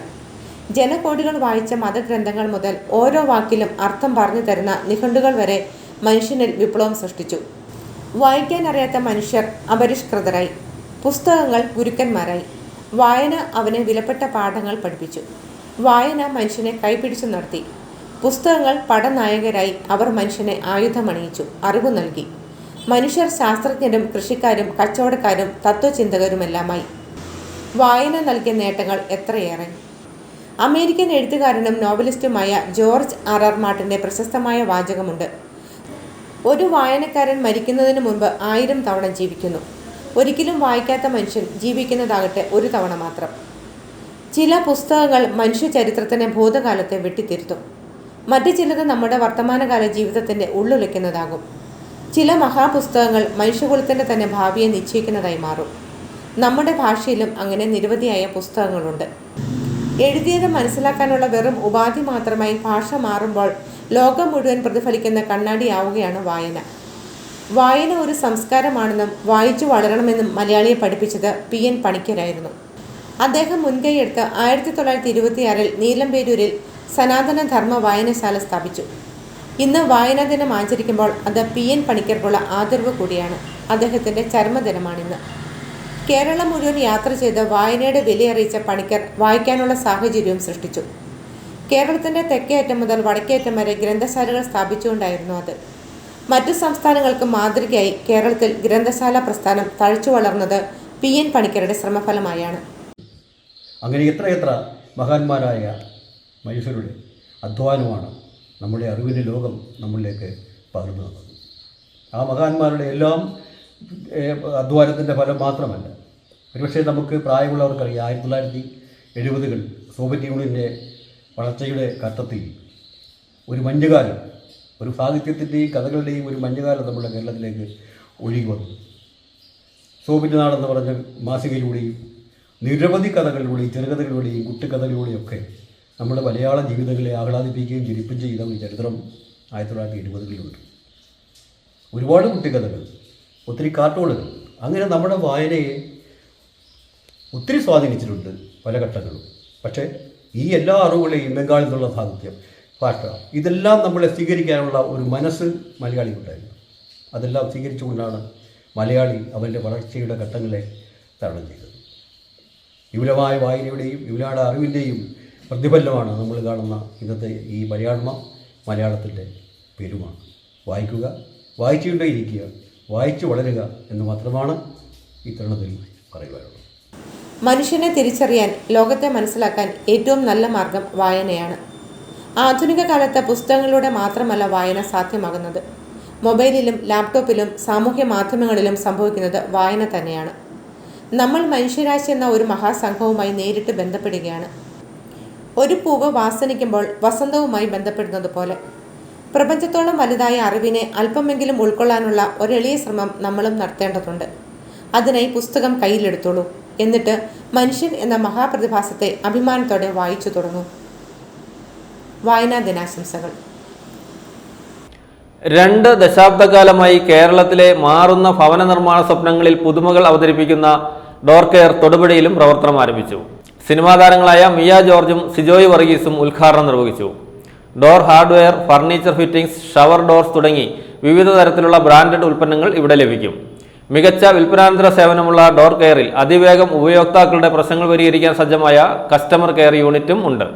ജനകോടികൾ വായിച്ച മതഗ്രന്ഥങ്ങൾ മുതൽ ഓരോ വാക്കിലും അർത്ഥം പറഞ്ഞു തരുന്ന നിഘണ്ടുകൾ വരെ മനുഷ്യനിൽ വിപ്ലവം സൃഷ്ടിച്ചു. വായിക്കാൻ അറിയാത്ത മനുഷ്യർ അപരിഷ്കൃതരായി, പുസ്തകങ്ങൾ ഗുരുക്കന്മാരായി. വായന അവനെ വിലപ്പെട്ട പാഠങ്ങൾ പഠിപ്പിച്ചു. വായന മനുഷ്യനെ കൈപിടിച്ചു നടത്തി. പുസ്തകങ്ങൾ പടനായകരായി. അവർ മനുഷ്യനെ ആയുധമണിയിച്ചു, അറിവ് നൽകി. മനുഷ്യർ ശാസ്ത്രജ്ഞരും കൃഷിക്കാരും കച്ചവടക്കാരും തത്വചിന്തകരുമെല്ലാമായി. വായന നൽകിയ നേട്ടങ്ങൾ എത്രയേറെ. അമേരിക്കൻ എഴുത്തുകാരനും നോവലിസ്റ്റുമായ ജോർജ് R.R. മാർട്ടിൻ്റെ പ്രശസ്തമായ വാചകമുണ്ട്: ഒരു വായനക്കാരൻ മരിക്കുന്നതിന് മുൻപ് 1000 തവണ ജീവിക്കുന്നു. ഒരിക്കലും വായിക്കാത്ത മനുഷ്യൻ ജീവിക്കുന്നതാകട്ടെ ഒരു തവണ മാത്രം. ചില പുസ്തകങ്ങൾ മനുഷ്യ ചരിത്രത്തിൻ്റെ ഭൂതകാലത്തെ വെട്ടിത്തിരുത്തും. മറ്റു ചിലത് നമ്മുടെ വർത്തമാനകാല ജീവിതത്തിൻ്റെ ഉള്ളുലയ്ക്കുന്നതാകും. ചില മഹാപുസ്തകങ്ങൾ മനുഷ്യകുലത്തിൻ്റെ തന്നെ ഭാവിയെ നിശ്ചയിക്കുന്നതായി മാറും. നമ്മുടെ ഭാഷയിലും അങ്ങനെ നിരവധിയായ പുസ്തകങ്ങളുണ്ട്. എഴുതിയത് മനസ്സിലാക്കാനുള്ള വെറും ഉപാധി മാത്രമായി ഭാഷ മാറുമ്പോൾ ലോകം മുഴുവൻ പ്രതിഫലിക്കുന്ന കണ്ണാടിയാവുകയാണ് വായന. വായന ഒരു സംസ്കാരമാണെന്നും വായിച്ചു വളരണമെന്നും മലയാളിയെ പഠിപ്പിച്ചത് P.N. പണിക്കരായിരുന്നു. അദ്ദേഹം മുൻകൈയെടുത്ത് 1926 നീലംപേരൂരിൽ സനാതന ധർമ്മ വായനശാല സ്ഥാപിച്ചു. ഇന്ന് വായനാ ദിനം ആചരിക്കുമ്പോൾ അത് P.N. പണിക്കർക്കുള്ള ആദരവ് കൂടിയാണ്. അദ്ദേഹത്തിൻ്റെ ചരമദിനമാണിന്ന്. കേരളം മുഴുവൻ യാത്ര ചെയ്ത് വായനയുടെ വിലയറിയിച്ച പണിക്കർ വായിക്കാനുള്ള സാഹചര്യവും സൃഷ്ടിച്ചു. കേരളത്തിൻ്റെ തെക്കേയറ്റം മുതൽ വടക്കേയറ്റം വരെ ഗ്രന്ഥശാലകൾ സ്ഥാപിച്ചുകൊണ്ടായിരുന്നു അത്. മറ്റു സംസ്ഥാനങ്ങൾക്ക് മാതൃകയായി കേരളത്തിൽ ഗ്രന്ഥശാല പ്രസ്ഥാനം തഴച്ചു വളർന്നത് P.N. പണിക്കരുടെ ശ്രമഫലമായാണ്. അങ്ങനെ എത്രയെത്ര മഹാന്മാരായ മനുഷ്യരുടെ അധ്വാനമാണ് നമ്മുടെ അറിവിൻ്റെ ലോകം നമ്മളിലേക്ക് പകർന്നു തന്നത്. ആ മഹാന്മാരുടെ എല്ലാം അധ്വാനത്തിൻ്റെ ഫലം മാത്രമല്ല. ഒരുപക്ഷെ നമുക്ക് പ്രായമുള്ളവർക്കറിയാം, 1970-കൾ സോവിയറ്റ് യൂണിയൻ്റെ വളർച്ചയുടെ ഘട്ടത്തിൽ ഒരു മഞ്ഞുകാലം, ഒരു സാഹിത്യത്തിൻ്റെയും കഥകളുടെയും ഒരു മഞ്ഞുകാലം നമ്മുടെ കേരളത്തിലേക്ക് ഒഴുകി വന്നു. സോവിയറ്റ് നാടെന്ന് പറഞ്ഞ മാസികയിലൂടെയും നിരവധി കഥകളിലൂടെയും ചെറുകഥകളിലൂടെയും കുട്ടിക്കഥകളിലൂടെയും ഒക്കെ നമ്മുടെ മലയാള ജീവിതങ്ങളെ ആഹ്ലാദിപ്പിക്കുകയും ജനിപ്പിച്ച് ചെയ്ത ഒരു ചരിത്രം 1970-കളിലുണ്ട്. ഒരുപാട് കുട്ടിക്കഥകൾ, ഒത്തിരി കാർട്ടൂണുകൾ, അങ്ങനെ നമ്മുടെ വായനയെ ഒത്തിരി സ്വാധീനിച്ചിട്ടുണ്ട് പല ഘട്ടങ്ങളും. പക്ഷേ ഈ എല്ലാ അറിവുകളെയും ബംഗാളിൽ നിന്നുള്ള സാഹിത്യം, ഭാഷ, ഇതെല്ലാം നമ്മളെ സ്വീകരിക്കാനുള്ള ഒരു മനസ്സ് മലയാളിക്കുണ്ടായിരുന്നു. അതെല്ലാം സ്വീകരിച്ചുകൊണ്ടാണ് മലയാളി അവൻ്റെ വളർച്ചയുടെ ഘട്ടങ്ങളെ തരണം ചെയ്തത്. വിപുലമായ വായനയുടെയും വിപുലമായ അറിവിൻ്റെയും പ്രതിഫലനമാണ് നമ്മൾ കാണുന്ന ഇന്നത്തെ ഈ മലയാളത്തിൻ്റെ പെരുമാണ്. വായിക്കുക, വായിച്ചുകൊണ്ടേയിരിക്കുക, വായിച്ചു വളരുക എന്ന് മാത്രമാണ് ഈ തരുണത്തിൽ പറയുവാനുള്ളത്. മനുഷ്യനെ തിരിച്ചറിയാൻ, ലോകത്തെ മനസ്സിലാക്കാൻ ഏറ്റവും നല്ല മാർഗം വായനയാണ്. ആധുനിക കാലത്ത് പുസ്തകങ്ങളിലൂടെ മാത്രമല്ല വായന സാധ്യമാകുന്നത്. മൊബൈലിലും ലാപ്ടോപ്പിലും സാമൂഹ്യ മാധ്യമങ്ങളിലും സംഭവിക്കുന്നത് വായന തന്നെയാണ്. നമ്മൾ മനുഷ്യരാശി എന്ന ഒരു മഹാസംഘവുമായി നേരിട്ട് ബന്ധപ്പെടുകയാണ്. ഒരു പൂവ് വാസനിക്കുമ്പോൾ വസന്തവുമായി ബന്ധപ്പെടുന്നത് പോലെ പ്രപഞ്ചത്തോളം വലുതായ അറിവിനെ അല്പമെങ്കിലും ഉൾക്കൊള്ളാനുള്ള ഒരെളിയ ശ്രമം നമ്മളും നടത്തേണ്ടതുണ്ട്. അതിനായി പുസ്തകം കയ്യിലെടുത്തോളൂ. എന്നിട്ട് മനുഷ്യൻ എന്ന മഹാപ്രതിഭാസത്തെ അഭിമാനത്തോടെ വായിച്ചു തുടങ്ങും. വായനാ ദിനാശംസകൾ. 2 ദശാബ്ദക്കാലമായി കേരളത്തിലെ മാറുന്ന ഭവന നിർമ്മാണ സ്വപ്നങ്ങളിൽ പുതുമകൾ അവതരിപ്പിക്കുന്ന ഡോർ കെയർ തൊടുപുഴയിലും പ്രവർത്തനം ആരംഭിച്ചു. സിനിമാ താരങ്ങളായ മിയ ജോർജും സിജോയ് വർഗീസും ഉദ്ഘാടനം നിർവഹിച്ചു. Door hardware, furniture fittings, shower doors തുടങ്ങി വിവിധ തരത്തിലുള്ള ബ്രാൻഡഡ് ഉൽപ്പന്നങ്ങൾ ഇവിടെ ലഭിക്കും. മികച്ച വിൽപ്പനാനന്തര സേവനമുള്ള ഡോർ കെയറിൽ അതിവേഗം ഉപയോക്താക്കളുടെ പ്രശ്നങ്ങൾ പരിഹരിക്കാൻ സജ്ജമായ കസ്റ്റമർ കെയർ യൂണിറ്റും ഉണ്ട്.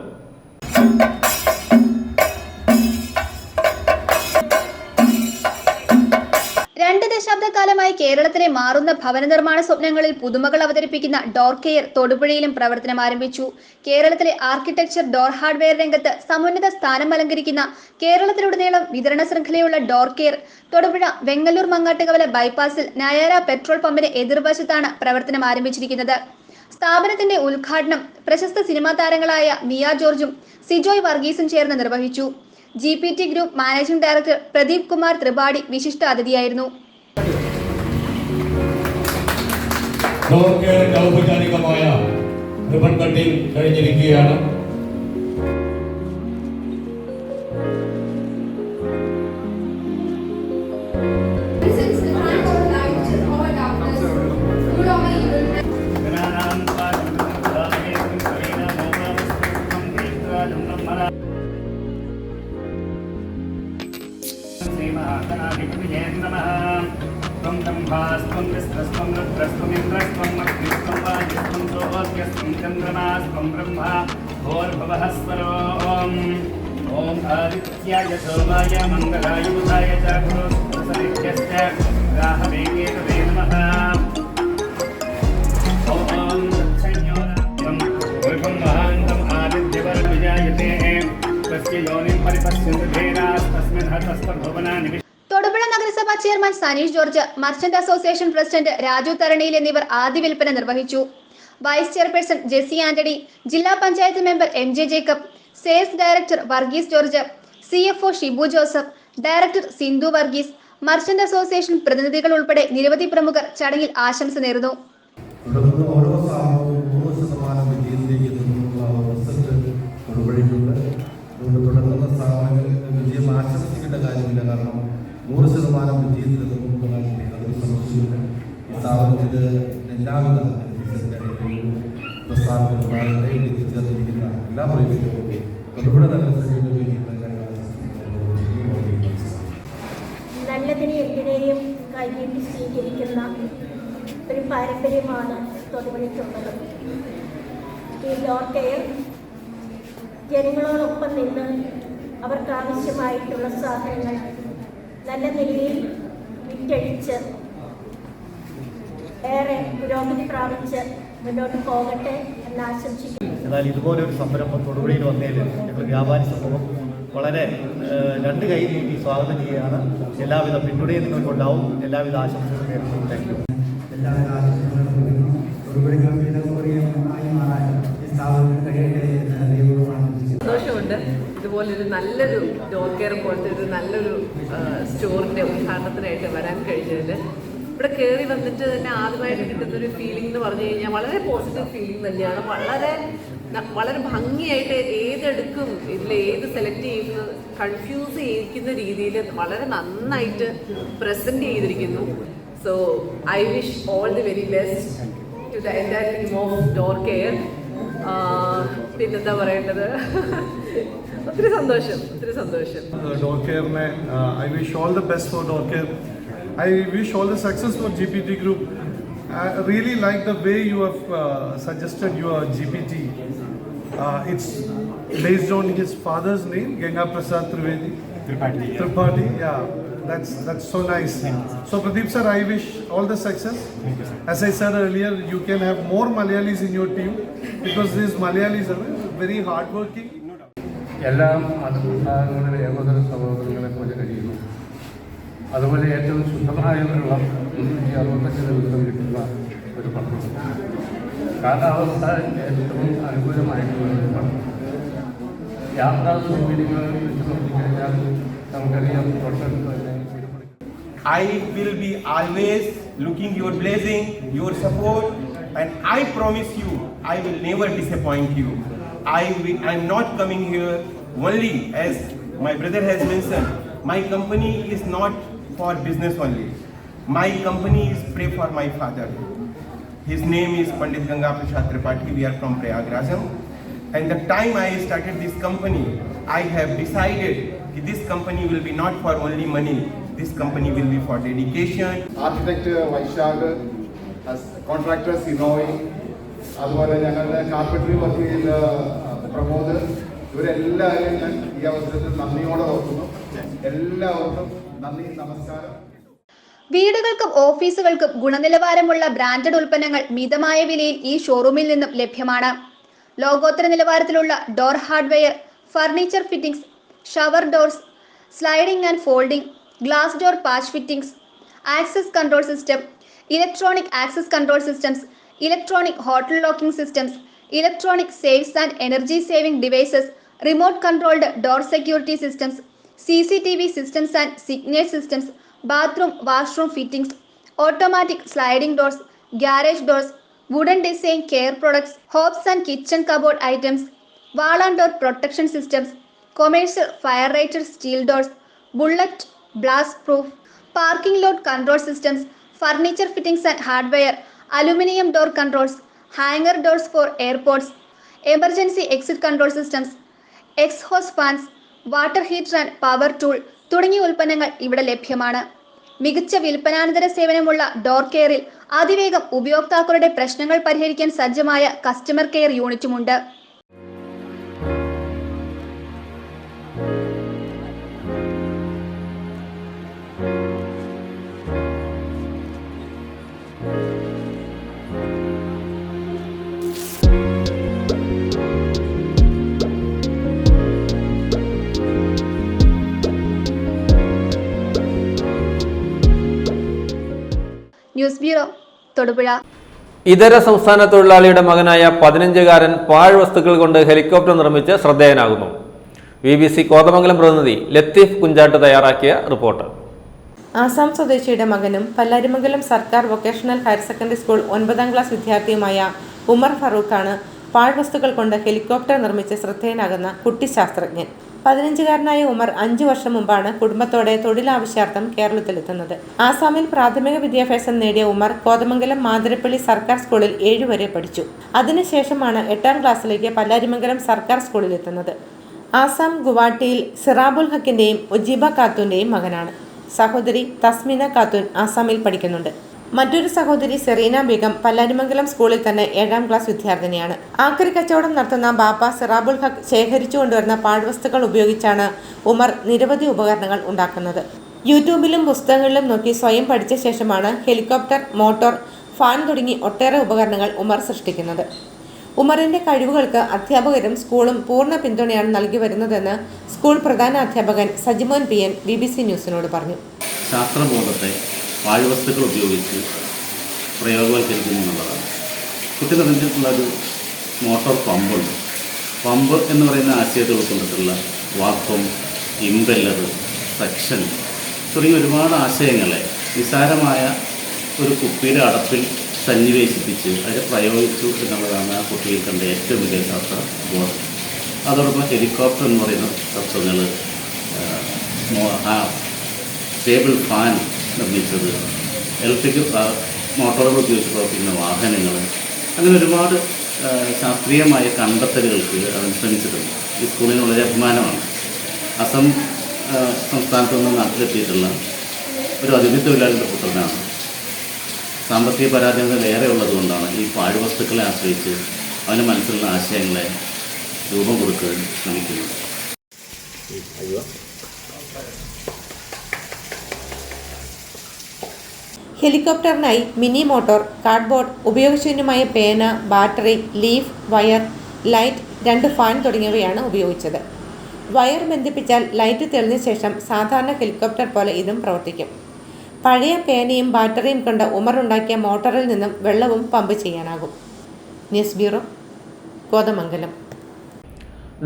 ദശാബ്ദക്കാലമായി കേരളത്തിലെ മാറുന്ന ഭവന നിർമ്മാണ സ്വപ്നങ്ങളിൽ പുതുമകൾ അവതരിപ്പിക്കുന്ന ഡോർ കെയർ തൊടുപുഴയിലും പ്രവർത്തനം ആരംഭിച്ചു. കേരളത്തിലെ ആർക്കിടെക്ചർ ഡോർ ഹാർഡ്വെയർ രംഗത്ത് സമുന്നത സ്ഥാനം അലങ്കരിക്കുന്ന കേരളത്തിലുടനീളം വിതരണ ശൃംഖലയുള്ള ഡോർ കെയർ തൊടുപുഴ വെങ്ങല്ലൂർ മങ്ങാട്ടുകവല ബൈപ്പാസിൽ നയാര പെട്രോൾ പമ്പിന് എതിർവശത്താണ് പ്രവർത്തനം ആരംഭിച്ചിരിക്കുന്നത്. സ്ഥാപനത്തിന്റെ ഉദ്ഘാടനം പ്രശസ്ത സിനിമാ താരങ്ങളായ മിയ ജോർജും സിജോയ് വർഗീസും ചേർന്ന് നിർവഹിച്ചു. GPT group managing director Pradeep Kumar Tripathi വിശിഷ്ട അതിഥിയായിരുന്നു. ഡോർ കെയറിന്റെ ഔപചാരികമായ റിബൺ കട്ടിംഗ് കഴിഞ്ഞിരിക്കുകയാണ്. ओम आदित्याय सोमाय मंगलाय बुधाय च गुरुसरित्यस्य राहवे तवे नमः। ओम तत्संयोगं वर्गं महान्तम् आदित्यवर्विजायते तस्य योनिं परिपश्यन्ति भेदाः तस्मिन् हतस्तभुवनानि. തൊടുപുഴ നഗരസഭാ chairman Saneesh George, merchant association president Raju Tharaniyil എന്നിവർ ആദ്യ വിൽപ്പന നിർവഹിച്ചു. വൈസ് ചെയർപേഴ്സൺ ജെസി ആന്റണി, ജില്ലാ panchayat member MJ Jacob, sales director Varghese George, CFO Shibu Joseph, director Sindhu Varghese, merchant association പ്രതിനിധികൾ ഉൾപ്പെടെ നിരവധി പ്രമുഖർ ചടങ്ങിൽ ആശംസ നേർന്നു. തുടർന്നുള്ള സ്ഥാപനങ്ങളിൽ വിജയം ആശംസിക്കേണ്ട കാര്യമില്ല. കാരണം 100% വിജയത്തിലെത്തുന്ന ഈ സ്ഥാപനത്തിൽ എല്ലാവിധ പ്രസ്ഥാനത്തിലുള്ള എത്തിച്ചേർന്നിരിക്കുന്ന എല്ലാ പ്രേക്ഷകർക്കും തൊടുപുഴ നഗരസഭയുടെ നല്ലതിനെ എന്തിനേയും കൈനീട്ടി സ്വീകരിക്കുന്ന ഒരു പാരമ്പര്യമാണ് തൊടുപുഴയ്ക്കുള്ളത്. ഈ ഡോർ കെയർ ജനങ്ങളോടൊപ്പം നിന്ന് അവർക്ക് ആവശ്യമായിട്ടുള്ള സാധനങ്ങൾ നല്ല നിലയിൽ വിറ്റഴിച്ച് ഏറെ പുരോഗതി പ്രാപിച്ച് മുന്നോട്ട് പോകട്ടെ എന്ന് ആശംസിക്കുന്നു. എന്നാൽ ഇതുപോലൊരു സംരംഭം തൊടുപുഴയിൽ വന്നതിൽ ഞങ്ങൾ വ്യാപാരി സമൂഹം വളരെ 2 കൈ നീട്ടി സ്വാഗതം ചെയ്യുകയാണ്. എല്ലാവിധ പിന്തുണയും നിങ്ങൾക്കുണ്ടാവും. എല്ലാവിധ ആശംസകളും നേരുന്നു. Thank you. എല്ലാവിധ ആശംസകളും സന്തോഷമുണ്ട്. ഇതുപോലൊരു നല്ലൊരു ഡോർ കെയർ പോലത്തെ ഒരു നല്ലൊരു സ്റ്റോറിൻ്റെ ഉദ്ഘാടനത്തിനായിട്ട് വരാൻ കഴിഞ്ഞതിൽ ഇവിടെ കയറി വന്നിട്ട് തന്നെ ആദ്യമായിട്ട് കിട്ടുന്നൊരു ഫീലിംഗ് എന്ന് പറഞ്ഞു കഴിഞ്ഞാൽ വളരെ പോസിറ്റീവ് ഫീലിംഗ് തന്നെയാണ്. വളരെ ഭംഗിയായിട്ട് ഏതെടുക്കും ഇതിൽ ഏത് സെലക്ട് ചെയ്യുന്നത് കൺഫ്യൂസ് ചെയ്യിക്കുന്ന രീതിയിൽ വളരെ നന്നായിട്ട് പ്രസൻറ്റ് ചെയ്തിരിക്കുന്നു. So I wish all the very best to the entire team of door care. പിന്നെന്താ പറയേണ്ടത്, ഒത്തിരി സന്തോഷം. ഡോർ കെയറിനെ I wish all the best for door care. I wish all the success for GPT Group. I really like the way you have suggested your GPT. It's based on his father's name, Ganga Prasad Tripathi. Yeah, that's so nice. So Pradeep sir, I wish all the success. As I said earlier, you can have more Malayalis in your team because these Malayalis are very hardworking. എല്ലാം അതുകൊണ്ടാണ് ഏകോദര സഹോദരങ്ങളെ പോലെ കഴിയുന്നു. അതുപോലെ ഏറ്റവും ശുദ്ധമായ വെള്ളം 365 ദിവസം കിട്ടുന്ന ഒരു പദ്ധതി. കാലാവസ്ഥ ഏറ്റവും അനുകൂലമായിട്ടുള്ള ഒരു പദ്ധതി. യാത്രാ സൗകര്യങ്ങൾ വെച്ച് നോക്കിക്കഴിഞ്ഞാൽ നമുക്കറിയാം തൊട്ടടുത്ത്. I will be always looking your blessing, your support and I promise you, I will never disappoint you. I'm not coming here only, as my brother has mentioned, my company is not for business only. My company is pray for my father. His name is Pandit Ganga Prasad Tripathi. We are from Prayagrajam. And the time I started this company, I have decided that this company will be not for only money. This company will be for dedication. Architect Vaishag, as contractor Sinoi, അതുപോലെ ഞങ്ങളുടെ കാർപ്പറ്ററി work ചെയ്യുന്ന പ്രമോദ്, ഇവരെല്ലാവരും ഞാൻ ഈ അവസരത്തിൽ നന്ദിയോടെ ഓർക്കുന്നു. എല്ലാവർക്കും നന്ദി, നമസ്കാരം. വീടുകൾക്കും ഓഫീസുകൾക്കും ഗുണനിലവാരമുള്ള ബ്രാൻഡഡ് ഉൽപ്പന്നങ്ങൾ മിതമായ വിലയിൽ ഈ ഷോറൂമിൽ നിന്നും ലഭ്യമാണ്. ലോകോത്തര നിലവാരത്തിലുള്ള door hardware, furniture fittings, shower doors, sliding and folding, glass door patch fittings, access control system, electronic access control systems, electronic hotel locking systems, electronic safes and energy saving devices, remote controlled door security systems, CCTV systems and signage systems, bathroom, washroom fittings, automatic sliding doors, garage doors, wooden design care products, hobs and kitchen cupboard items, wall and door protection systems, commercial fire rated steel doors, bullet blast proof, parking lot control systems, furniture fittings and hardware, aluminum door controls, hanger doors for airports, emergency exit control systems, exhaust fans, water heater and power tool തുടങ്ങിയ ഉൽപ്പന്നങ്ങൾ ഇവിടെ ലഭ്യമാണ്. മികച്ച വിൽപ്പനാനന്തര സേവനമുള്ള door കെയറിൽ അതിവേഗം ഉപയോക്താക്കളുടെ പ്രശ്നങ്ങൾ പരിഹരിക്കാൻ സജ്ജമായ കസ്റ്റമർ കെയർ യൂണിറ്റുമുണ്ട്. News bureau, Thodupuzha. ഇതര സംസ്ഥാന തൊഴിലാളിയുടെ മകനായ 15-കാരൻ പാഴ്വസ്തുക്കൾ കൊണ്ട് ഹെലികോപ്റ്റർ നിർമ്മിച്ച് ശ്രദ്ധേയനാകുന്നു. BBC കോതമംഗലം പ്രതിനിധി ലത്തീഫ് കുഞ്ചാട്ട് തയ്യാറാക്കിയ റിപ്പോർട്ട്. ആസാം സ്വദേശിയുടെ മകനും പല്ലാരിമംഗലം സർക്കാർ വൊക്കേഷണൽ ഹയർ സെക്കൻഡറി സ്കൂൾ 9ാം ക്ലാസ് വിദ്യാർത്ഥിയുമായ ഉമർ ഫറൂഖാണ് പാഴ്വസ്തുക്കൾ കൊണ്ട് ഹെലികോപ്റ്റർ നിർമ്മിച്ച് ശ്രദ്ധേയനാകുന്ന കുട്ടി ശാസ്ത്രജ്ഞൻ. 15-കാരനായ ഉമർ 5 വർഷം മുമ്പാണ് കുടുംബത്തോടെ തൊഴിലാവശ്യാർത്ഥം കേരളത്തിലെത്തുന്നത്. ആസാമിൽ പ്രാഥമിക വിദ്യാഭ്യാസം നേടിയ ഉമർ കോതമംഗലം മാതിരപ്പള്ളി സർക്കാർ സ്കൂളിൽ 7 വരെ പഠിച്ചു. അതിനുശേഷമാണ് 8ാം ക്ലാസ്സിലേക്ക് പല്ലാരിമംഗലം സർക്കാർ സ്കൂളിലെത്തുന്നത്. ആസാം ഗുവാഹട്ടിയിൽ സിറാബുൽ ഹക്കിന്റെയും ഉജീബ ഖാത്തൂന്റെയും മകനാണ്. സഹോദരി തസ്മിന ഖാത്തൂൻ ആസാമിൽ പഠിക്കുന്നുണ്ട്. മറ്റൊരു സഹോദരി സെറീന ബീഗം പല്ലാരിമംഗലം സ്കൂളിൽ തന്നെ 7ാം ക്ലാസ് വിദ്യാർത്ഥിനിയാണ്. ആക്രി കച്ചവടം നടത്തുന്ന ബാപ്പ സിറാബുൽ ഹക്ക് ശേഖരിച്ചു കൊണ്ടുവരുന്ന പാഴ്വസ്തുക്കൾ ഉപയോഗിച്ചാണ് ഉമർ നിരവധി ഉപകരണങ്ങൾ ഉണ്ടാക്കുന്നത്. യൂട്യൂബിലും പുസ്തകങ്ങളിലും നോക്കി സ്വയം പഠിച്ച ശേഷമാണ് ഹെലികോപ്റ്റർ, മോട്ടോർ, ഫാൻ തുടങ്ങി ഒട്ടേറെ ഉപകരണങ്ങൾ ഉമർ സൃഷ്ടിക്കുന്നത്. ഉമറിന്റെ കഴിവുകൾക്ക് അധ്യാപകരും സ്കൂളും പൂർണ്ണ പിന്തുണയാണ് നൽകി വരുന്നതെന്ന് സ്കൂൾ പ്രധാന അധ്യാപകൻ സജിമോൻ PN BBC ന്യൂസിനോട് പറഞ്ഞു. ശാസ്ത്രബോധത്തെ പാഴ്വസ്തുക്കൾ ഉപയോഗിച്ച് പ്രയോഗവൽക്കരിക്കുന്നു എന്നുള്ളതാണ്. കുട്ടി നിർമ്മിച്ചിട്ടുള്ള ഒരു മോട്ടോർ പമ്പുണ്ട്. പമ്പ് എന്ന് പറയുന്ന ആശയത്തിൽ ഉൾക്കൊണ്ടിട്ടുള്ള വാക്വം, ഇംപെല്ലർ, സെക്ഷൻ തുടങ്ങിയ ഒരുപാട് ആശയങ്ങളെ നിസ്സാരമായ ഒരു കുപ്പിയുടെ അടപ്പിൽ സന്നിവേശിപ്പിച്ച് അത് പ്രയോഗിച്ചു എന്നുള്ളതാണ് ആ കുട്ടിയിൽ കണ്ട ഏറ്റവും വലിയ ശാസ്ത്രബോധം. അതോടൊപ്പം ഹെലികോപ്റ്റർ എന്ന് പറയുന്ന തത്വങ്ങൾ, ടേബിൾ ഫാൻ നിർമ്മിച്ചത്, ഇലക്ട്രിക് മോട്ടോറുകൾ ഉപയോഗിച്ച് പ്രവർത്തിക്കുന്ന വാഹനങ്ങൾ, അങ്ങനെ ഒരുപാട് ശാസ്ത്രീയമായ കണ്ടെത്തലുകൾക്ക് അവൻ ശ്രമിച്ചിട്ടുണ്ട്. ഈ സ്കൂളിന് വളരെ അഭിമാനമാണ്. അസം സംസ്ഥാനത്തു നിന്ന് നാട്ടിലെത്തിയിട്ടുള്ള ഒരു അതിഥി തൊഴിലാളിയുടെ പുത്രനാണ്. സാമ്പത്തിക പരാജയങ്ങൾ ഏറെ ഉള്ളതുകൊണ്ടാണ് ഈ പാഴ്വസ്തുക്കളെ ആശ്രയിച്ച് അവൻ്റെ മനസ്സിലുള്ള ആശയങ്ങളെ രൂപം കൊടുക്കാൻ ശ്രമിക്കുന്നത്. ഹെലികോപ്റ്ററിനായി മിനി മോട്ടോർ, കാർഡ്ബോർഡ്, ഉപയോഗശൂന്യമായ പേന, battery, leaf, wire, light, 2 fan തുടങ്ങിയവയാണ് ഉപയോഗിച്ചത്. വയർ ബന്ധിപ്പിച്ചാൽ ലൈറ്റ് തെളിഞ്ഞ ശേഷം സാധാരണ ഹെലികോപ്റ്റർ പോലെ ഇതും പ്രവർത്തിക്കും. പഴയ പേനയും ബാറ്ററിയും കൊണ്ട് ഉമർ ഉണ്ടാക്കിയ മോട്ടറിൽ നിന്നും വെള്ളവും പമ്പ് ചെയ്യാനാകും. News bureau, Kothamangalam.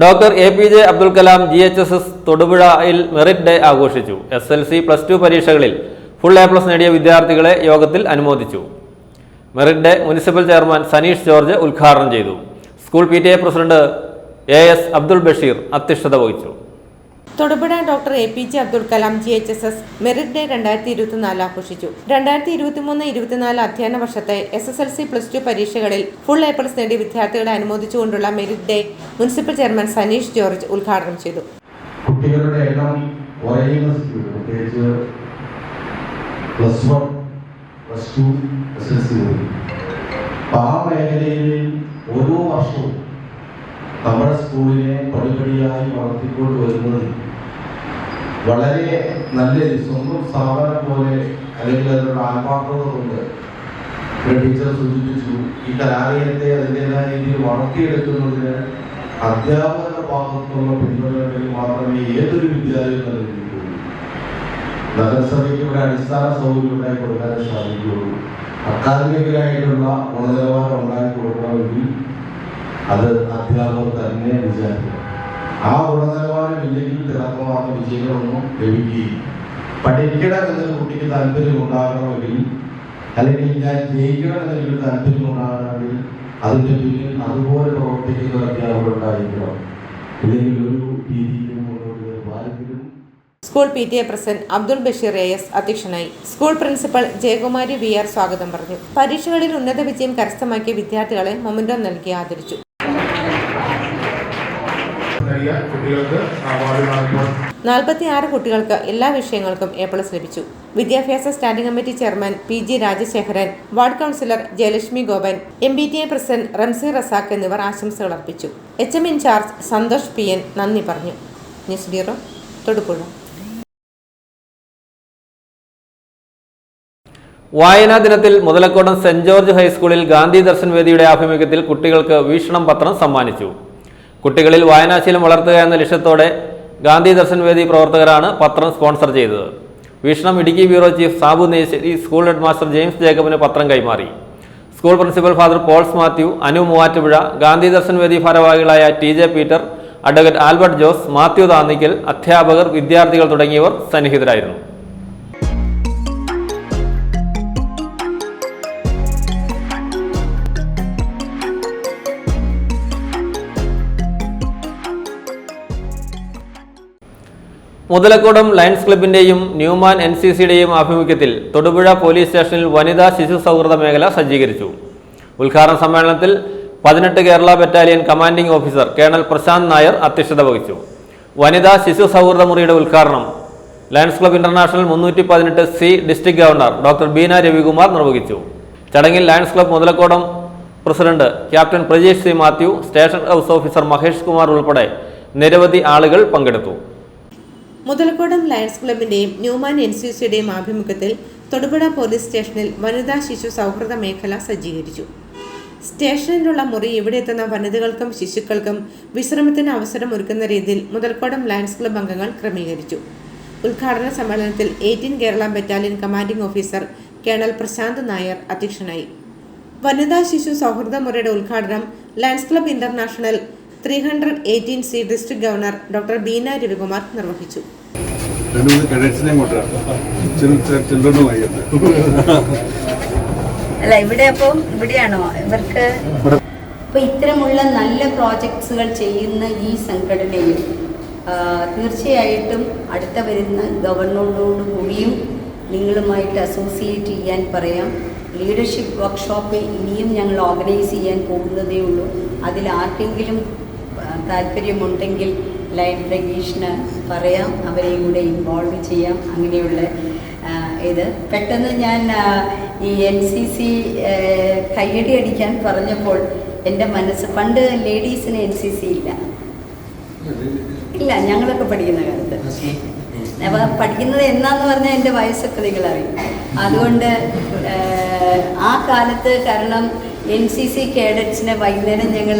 Doctor APJ Abdul Kalam GHSS തൊടുപുഴയിൽ മെറിറ്റ് ഡേ ആഘോഷിച്ചു. SLC+2 പരീക്ഷകളിൽ ഫുൾ A+ നേടിയ വിദ്യാർത്ഥികളെ യോഗത്തിൽ അനുമോദിച്ചു. Merit day municipal chairman Saneesh George ഉദ്ഘാടനം ചെയ്തു. School PTA president AS Abdul Basheer അധ്യക്ഷത വഹിച്ചു. Thodupuzha doctor APJ Abdul Kalam GHSS merit day 2024 ആഘോഷിച്ചു. 2023-24 അധ്യയന വർഷത്തെ SSLC+2 പരീക്ഷകളിൽ ഫുൾ A+ നേടിയ വിദ്യാർത്ഥികളെ അനുമോദിച്ചുകൊണ്ടുള്ള merit day municipal chairman Saneesh George ഉദ്ഘാടനം ചെയ്തു. കുട്ടികളുടെ എണ്ണം കുറയുന്ന സ്ഥിതി, പ്രത്യേകിച്ച് +1, +2, SSLC ആ മേഖലയിൽ ഓരോ വർഷവും നമ്മുടെ സ്കൂളിനെ പടിപടിയായി വളർത്തിക്കൊണ്ട് വരുന്നത് വളരെ നല്ല സ്വന്തം സ്ഥാപനം പോലെ അല്ലെങ്കിൽ അതിനുള്ള ആത്മാർത്ഥത കൊണ്ട് ടീച്ചർ സൂചിപ്പിച്ചു. ഈ കലാലയത്തെ അതിൻ്റെതായ രീതിയിൽ വളർത്തിയെടുക്കുന്നതിന് അധ്യാപകരുടെ ഭാഗത്തുള്ള പിന്തുണയിൽ മാത്രമേ ഏതൊരു വിദ്യാലയം നൽകിയിട്ടുള്ളൂ. നഗരസഭയ്ക്ക് ഇവിടെ അടിസ്ഥാന സൗകര്യം ഉണ്ടാക്കി കൊടുക്കാനേ സാധിക്കുകയുള്ളൂ. അക്കാദമികരായിട്ടുള്ള ഗുണനിലവാരം ഉണ്ടാക്കി കൊടുക്കണമെങ്കിൽ അത് അധ്യാപകർ തന്നെ വിചാരിക്കണം. ആ ഗുണനിലവാരം ഇല്ലെങ്കിൽ തിളക്കമാർന്ന വിജയങ്ങളൊന്നും ലഭിക്കുകയും പഠിക്കണം എന്നൊരു കുട്ടിക്ക് താല്പര്യം ഉണ്ടാകണമെങ്കിൽ അല്ലെങ്കിൽ ഞാൻ ജയിക്കണം എന്നൊരു താല്പര്യം ഉണ്ടാകണമെങ്കിൽ അതിൻ്റെ പിന്നിൽ അതുപോലെ പ്രവർത്തിക്കുന്ന അധ്യാപകർ ഉണ്ടായിരിക്കണം. ഇല്ലെങ്കിൽ ഒരു രീതിയിലും ആരെങ്കിലും. School PTA president Abdul Basheer AS അധ്യക്ഷനായി. സ്കൂൾ പ്രിൻസിപ്പൽ ജയകുമാരി VR സ്വാഗതം പറഞ്ഞു. പരീക്ഷകളിൽ ഉന്നത വിജയം കരസ്ഥമാക്കിയ വിദ്യാർത്ഥികളെ മൊമെന്റോ നൽകി ആദരിച്ചു. 46 കുട്ടികൾക്ക് എല്ലാ വിഷയങ്ങൾക്കും A+ ലഭിച്ചു. വിദ്യാഭ്യാസ standing committee chairman PG Rajasekharan, ward councillor Jayalakshmi Gopan, MBTA president Ramsi Razak എന്നിവർ ആശംസകൾ അർപ്പിച്ചു. HM ഇൻചാർജ് സന്തോഷ് PN നന്ദി പറഞ്ഞു. News bureau, Thodupuzha. വായനാ ദിനത്തിൽ മുതലക്കോടം സെന്റ് ജോർജ് ഹൈസ്കൂളിൽ ഗാന്ധി ദർശൻ വേദിയുടെ ആഭിമുഖ്യത്തിൽ കുട്ടികൾക്ക് വീക്ഷണം പത്രം സമ്മാനിച്ചു. കുട്ടികളിൽ വായനാശീലം വളർത്തുക എന്ന ലക്ഷ്യത്തോടെ ഗാന്ധി ദർശൻ വേദി പ്രവർത്തകരാണ് പത്രം സ്പോൺസർ ചെയ്തത്. Veekshanam Idukki bureau chief Sabu Neyssery school head master James ജേക്കബിന് പത്രം കൈമാറി. School principal father Paul's Mathew, Anu Muvattupuzha, Gandhi Darshan Vedi ഭാരവാഹികളായ TJ Peter, advocate Albert Jose, Mathew Thannickal, അധ്യാപകർ, വിദ്യാർത്ഥികൾ തുടങ്ങിയവർ സന്നിഹിതരായിരുന്നു. മുതലക്കോടം ലയൺസ് ക്ലബിന്റെയും ന്യൂമാൻ NCCയുടെയും ആഭിമുഖ്യത്തിൽ തൊടുപുഴ പോലീസ് സ്റ്റേഷനിൽ വനിതാ ശിശു സൗഹൃദ മേഖല സജ്ജീകരിച്ചു. ഉദ്ഘാടന സമ്മേളനത്തിൽ 18 Kerala battalion commanding officer colonel Prashanth Nair അധ്യക്ഷത വഹിച്ചു. വനിതാ ശിശു സൗഹൃദ മുറിയുടെ ഉദ്ഘാടനം Lions club international 318C district governor doctor Beena Ravikumar നിർവഹിച്ചു. ചടങ്ങിൽ lions club Muthalakodam president captain Prajesh C. Mathew, station house officer Mahesh Kumar ഉൾപ്പെടെ നിരവധി ആളുകൾ പങ്കെടുത്തു. മുതലക്കോടം ലയൺസ് ക്ലബിന്റെയും ന്യൂമാൻ NCCയുടെയും ആഭിമുഖ്യത്തിൽ തൊടുപുഴ പോലീസ് സ്റ്റേഷനിൽ വനിതാ ശിശു സൗഹൃദ മേഖല സജ്ജീകരിച്ചു. സ്റ്റേഷനിലുള്ള മുറി ഇവിടെ എത്തുന്ന വനിതകൾക്കും ശിശുക്കൾക്കും വിശ്രമത്തിന് അവസരം ഒരുക്കുന്ന രീതിയിൽ മുതലക്കോടം ലയൺസ് ക്ലബ് അംഗങ്ങൾ ക്രമീകരിച്ചു. ഉദ്ഘാടന സമ്മേളനത്തിൽ 18 Kerala battalion commanding officer colonel Prashanth Nair അധ്യക്ഷനായി. വനിതാ ശിശു സൗഹൃദ മുറിയുടെ ഉദ്ഘാടനം Lions club international 318C district governor doctor Beena Ravikumar നിർവഹിച്ചു. അല്ല ഇവിടെ അപ്പം ഇവിടെയാണോ ഇവർക്ക് ഇപ്പൊ ഇത്തരമുള്ള നല്ല പ്രോജക്ട്സുകൾ ചെയ്യുന്ന ഈ സംഘടനയിൽ തീർച്ചയായിട്ടും അടുത്ത വരുന്ന ഗവർണറോട് കൂടിയും നിങ്ങളുമായിട്ട് അസോസിയേറ്റ് ചെയ്യാൻ പറയാം. ലീഡർഷിപ്പ് വർക്ക്ഷോപ്പ് ഇനിയും ഞങ്ങൾ ഓർഗനൈസ് ചെയ്യാൻ പോകുന്നതേ ഉള്ളൂ. അതിൽ ആർക്കെങ്കിലും താല്പര്യമുണ്ടെങ്കിൽ ലൈൻ പ്രഗീഷിന് പറയാം, അവരെയും കൂടെ ഇൻവോൾവ് ചെയ്യാം. അങ്ങനെയുള്ള ഇത് പെട്ടെന്ന് ഞാൻ ഈ NCC കയ്യടി അടിക്കാൻ പറഞ്ഞപ്പോൾ എൻ്റെ മനസ്സ്, പണ്ട് ലേഡീസിന് NCC ഇല്ല ഞങ്ങളൊക്കെ പഠിക്കുന്ന കാലത്ത്. അപ്പോൾ പഠിക്കുന്നത് എന്നാന്ന് പറഞ്ഞാൽ എൻ്റെ വയസ്സൊക്കെ നിങ്ങളറിയും. അതുകൊണ്ട് ആ കാലത്ത് കാരണം NCC കേഡറ്റ്സിനെ വൈകുന്നേരം ഞങ്ങൾ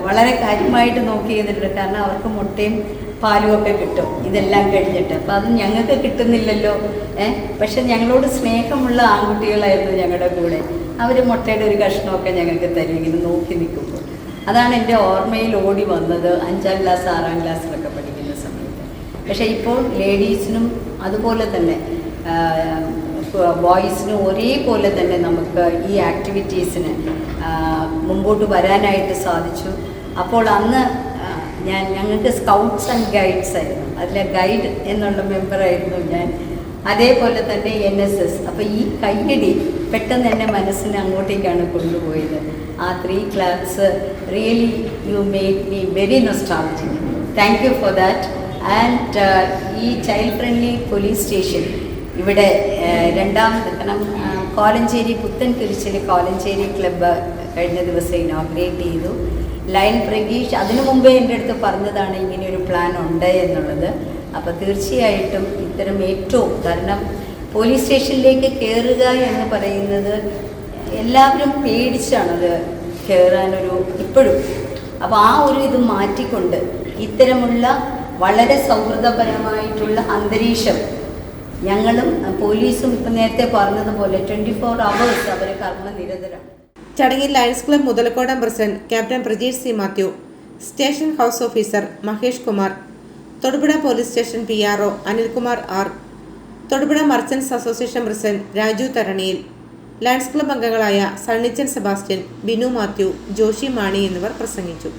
വളരെ കാര്യമായിട്ട് നോക്കി ചെയ്തിട്ടുണ്ട്. കാരണം അവർക്ക് മുട്ടയും പാലും ഒക്കെ കിട്ടും ഇതെല്ലാം കഴിഞ്ഞിട്ട്. അപ്പോൾ അത് ഞങ്ങൾക്ക് കിട്ടുന്നില്ലല്ലോ. പക്ഷെ ഞങ്ങളോട് സ്നേഹമുള്ള ആൺകുട്ടികളായിരുന്നു ഞങ്ങളുടെ കൂടെ. അവർ മുട്ടയുടെ ഒരു കഷ്ണമൊക്കെ ഞങ്ങൾക്ക് തരും ഇങ്ങനെ നോക്കി നിൽക്കുമ്പോൾ. അതാണ് എൻ്റെ ഓർമ്മയിൽ ഓടി വന്നത് 5ാം ക്ലാസ് 6ാം ക്ലാസ്സിലൊക്കെ പഠിക്കുന്ന സമയത്ത്. പക്ഷേ ഇപ്പോൾ ലേഡീസിനും അതുപോലെ തന്നെ ബോയ്സിനും ഒരേപോലെ തന്നെ നമുക്ക് ഈ ആക്ടിവിറ്റീസിന് മുമ്പോട്ട് വരാനായിട്ട് സാധിച്ചു. അപ്പോൾ അന്ന് ഞങ്ങൾക്ക് സ്കൗട്ട്സ് ആൻഡ് ഗൈഡ്സ് ആയിരുന്നു, അതിലെ ഗൈഡ് എന്നുള്ള മെമ്പറായിരുന്നു ഞാൻ. അതേപോലെ തന്നെ NSS. അപ്പോൾ ഈ കയ്യടി പെട്ടെന്ന് എൻ്റെ മനസ്സിനെ അങ്ങോട്ടേക്കാണ് കൊണ്ടുപോയത്. ആ 3 class really you make me very nostalgic. Thank you for that. And ഈ ചൈൽഡ് ഫ്രണ്ട്ലി പോലീസ് സ്റ്റേഷൻ ഇവിടെ രണ്ടാമത് കോലഞ്ചേരി പുത്തൻകുരിശിൽ കോലഞ്ചേരി ക്ലബ്ബ് കഴിഞ്ഞ ദിവസം ഇനോഗ്രേറ്റ് ചെയ്തു. ലയൻ പ്രഗീഷ് അതിനു മുമ്പേ എൻ്റെ അടുത്ത് പറഞ്ഞതാണ് ഇങ്ങനെയൊരു പ്ലാൻ ഉണ്ട് എന്നുള്ളത്. അപ്പോൾ തീർച്ചയായിട്ടും ഇത്തരം ഏറ്റവും, കാരണം പോലീസ് സ്റ്റേഷനിലേക്ക് കയറുക എന്ന് പറയുന്നത് എല്ലാവരും പേടിച്ചാണത് കയറാനൊരു ഇപ്പോഴും. അപ്പോൾ ആ ഒരു ഇത് മാറ്റിക്കൊണ്ട് ഇത്തരമുള്ള വളരെ സൗഹൃദപരമായിട്ടുള്ള അന്തരീക്ഷം ഞങ്ങളും പോലീസും ഇപ്പം നേരത്തെ പറഞ്ഞതുപോലെ 24 hours അവർ കർമ്മനിരതരാണ്. ചടങ്ങിൽ lions club Muthalakodam president captain Prajeesh C Mathew, station house officer Mahesh Kumar, Thodupuzha police station PRO Anilkumar R, Thodupuzha merchants association president Raju Tharaniyil, lions club അംഗങ്ങളായ സണ്ണിച്ചൻ സെബാസ്റ്റ്യൻ, ബിനു മാത്യു, ജോഷി മാണി എന്നിവർ പ്രസംഗിച്ചു.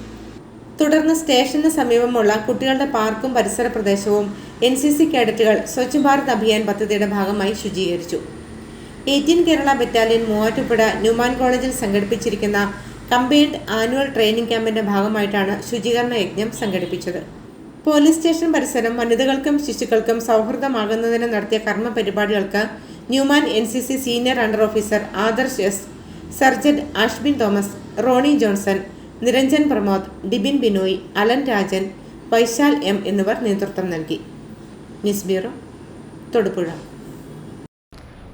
തുടർന്ന് സ്റ്റേഷന് സമീപമുള്ള കുട്ടികളുടെ പാർക്കും പരിസര പ്രദേശവും NCC കേഡറ്റുകൾ സ്വച്ഛ് ഭാരത് അഭിയാൻ പദ്ധതിയുടെ ഭാഗമായി ശുചീകരിച്ചു. 18 കേരള ബറ്റാലിയൻ മൂവാറ്റുപുഴ ന്യൂമാൻ കോളേജിൽ സംഘടിപ്പിച്ചിരിക്കുന്ന കമ്പൈൻഡ് ആനുവൽ ട്രെയിനിംഗ് ക്യാമ്പിന്റെ ഭാഗമായിട്ടാണ് ശുചീകരണ യജ്ഞം സംഘടിപ്പിച്ചത്. പോലീസ് സ്റ്റേഷൻ പരിസരം വനിതകൾക്കും ശിശുക്കൾക്കും സൗഹൃദമാകുന്നതിന് നടത്തിയ കർമ്മ പരിപാടികൾക്ക് Newman NCC senior under officer Adarsh S, sergeant Ashbin Thomas, Ronnie Johnson, Niranjan Pramod, Dibin Binoy, Alan Rajan, Vaishal M എന്നിവർ നേതൃത്വം നൽകി. News bureau, Thodupuzha.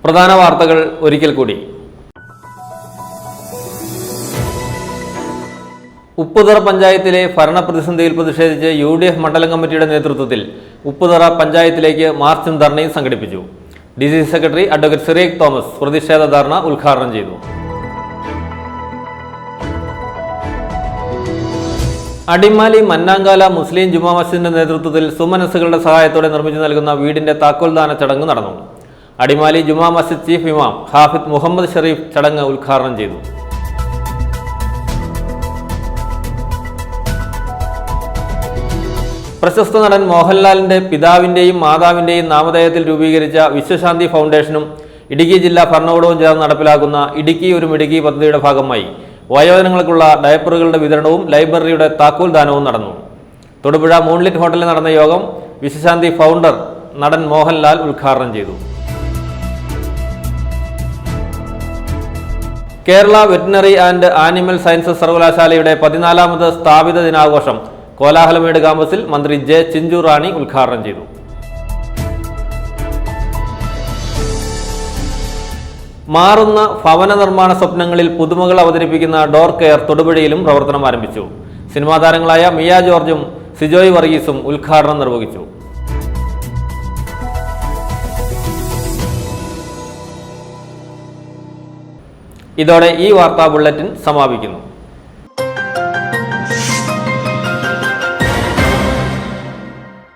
പ്രധാന വാർത്തകൾ ഒരിക്കൽ കൂടി. ഉപ്പുതറ പഞ്ചായത്തിലെ ഭരണപ്രതിസന്ധിയിൽ പ്രതിഷേധിച്ച് UDF മണ്ഡലം കമ്മിറ്റിയുടെ നേതൃത്വത്തിൽ ഉപ്പുതറ പഞ്ചായത്തിലേക്ക് മാർച്ചും ധർണയും സംഘടിപ്പിച്ചു. DC secretary advocate Cyriac Thomas പ്രതിഷേധ ധർണ ഉദ്ഘാടനം ചെയ്തു. അടിമാലി മന്നാങ്കാല മുസ്ലിം ജുമാ മസ്ജിദിന്റെ നേതൃത്വത്തിൽ സുമനസ്സുകളുടെ സഹായത്തോടെ നിർമ്മിച്ചു നൽകുന്ന വീടിന്റെ താക്കോൽദാന ചടങ്ങ് നടന്നു. അടിമാലി ജുമാ മസ്ജിദ് ചീഫ് ഇമാം ഹാഫിദ് മുഹമ്മദ് ഷെരീഫ് ചടങ്ങ് ഉദ്ഘാടനം ചെയ്തു. പ്രശസ്ത നടൻ മോഹൻലാലിന്റെ പിതാവിന്റെയും മാതാവിന്റെയും നാമധേയത്തിൽ രൂപീകരിച്ച വിശ്വശാന്തി ഫൗണ്ടേഷനും ഇടുക്കി ജില്ലാ ഭരണകൂടവും ചേർന്ന് നടപ്പിലാക്കുന്ന ഇടുക്കി ഒരു മിടുക്കി പദ്ധതിയുടെ ഭാഗമായി വയോജനങ്ങൾക്കുള്ള ഡയപ്പറുകളുടെ വിതരണവും ലൈബ്രറിയുടെ താക്കോൽ ദാനവും നടന്നു. തൊടുപുഴ മൂൺലിറ്റ് ഹോട്ടലിൽ നടന്ന യോഗം വിശ്വശാന്തി ഫൗണ്ടർ നടൻ മോഹൻലാൽ ഉദ്ഘാടനം ചെയ്തു. Kerala veterinary and animal sciences സർവകലാശാലയുടെ 14ാമത് സ്ഥാപിത ദിനാഘോഷം കോലാഹലമേട് ക്യാമ്പസിൽ മന്ത്രി J. ചിഞ്ചു റാണി ഉദ്ഘാടനം ചെയ്തു. മാറുന്ന ഭവന നിർമ്മാണ സ്വപ്നങ്ങളിൽ പുതുമകൾ അവതരിപ്പിക്കുന്ന ഡോർ കെയർ തൊടുപുഴയിലും പ്രവർത്തനം ആരംഭിച്ചു. സിനിമാ താരങ്ങളായ മിയ ജോർജും സിജോയ് വർഗീസും ഉദ്ഘാടനം നിർവഹിച്ചു. ഇതോടെ ഈ വാർത്താ ബുള്ളറ്റിൻ സമാപിക്കുന്നു.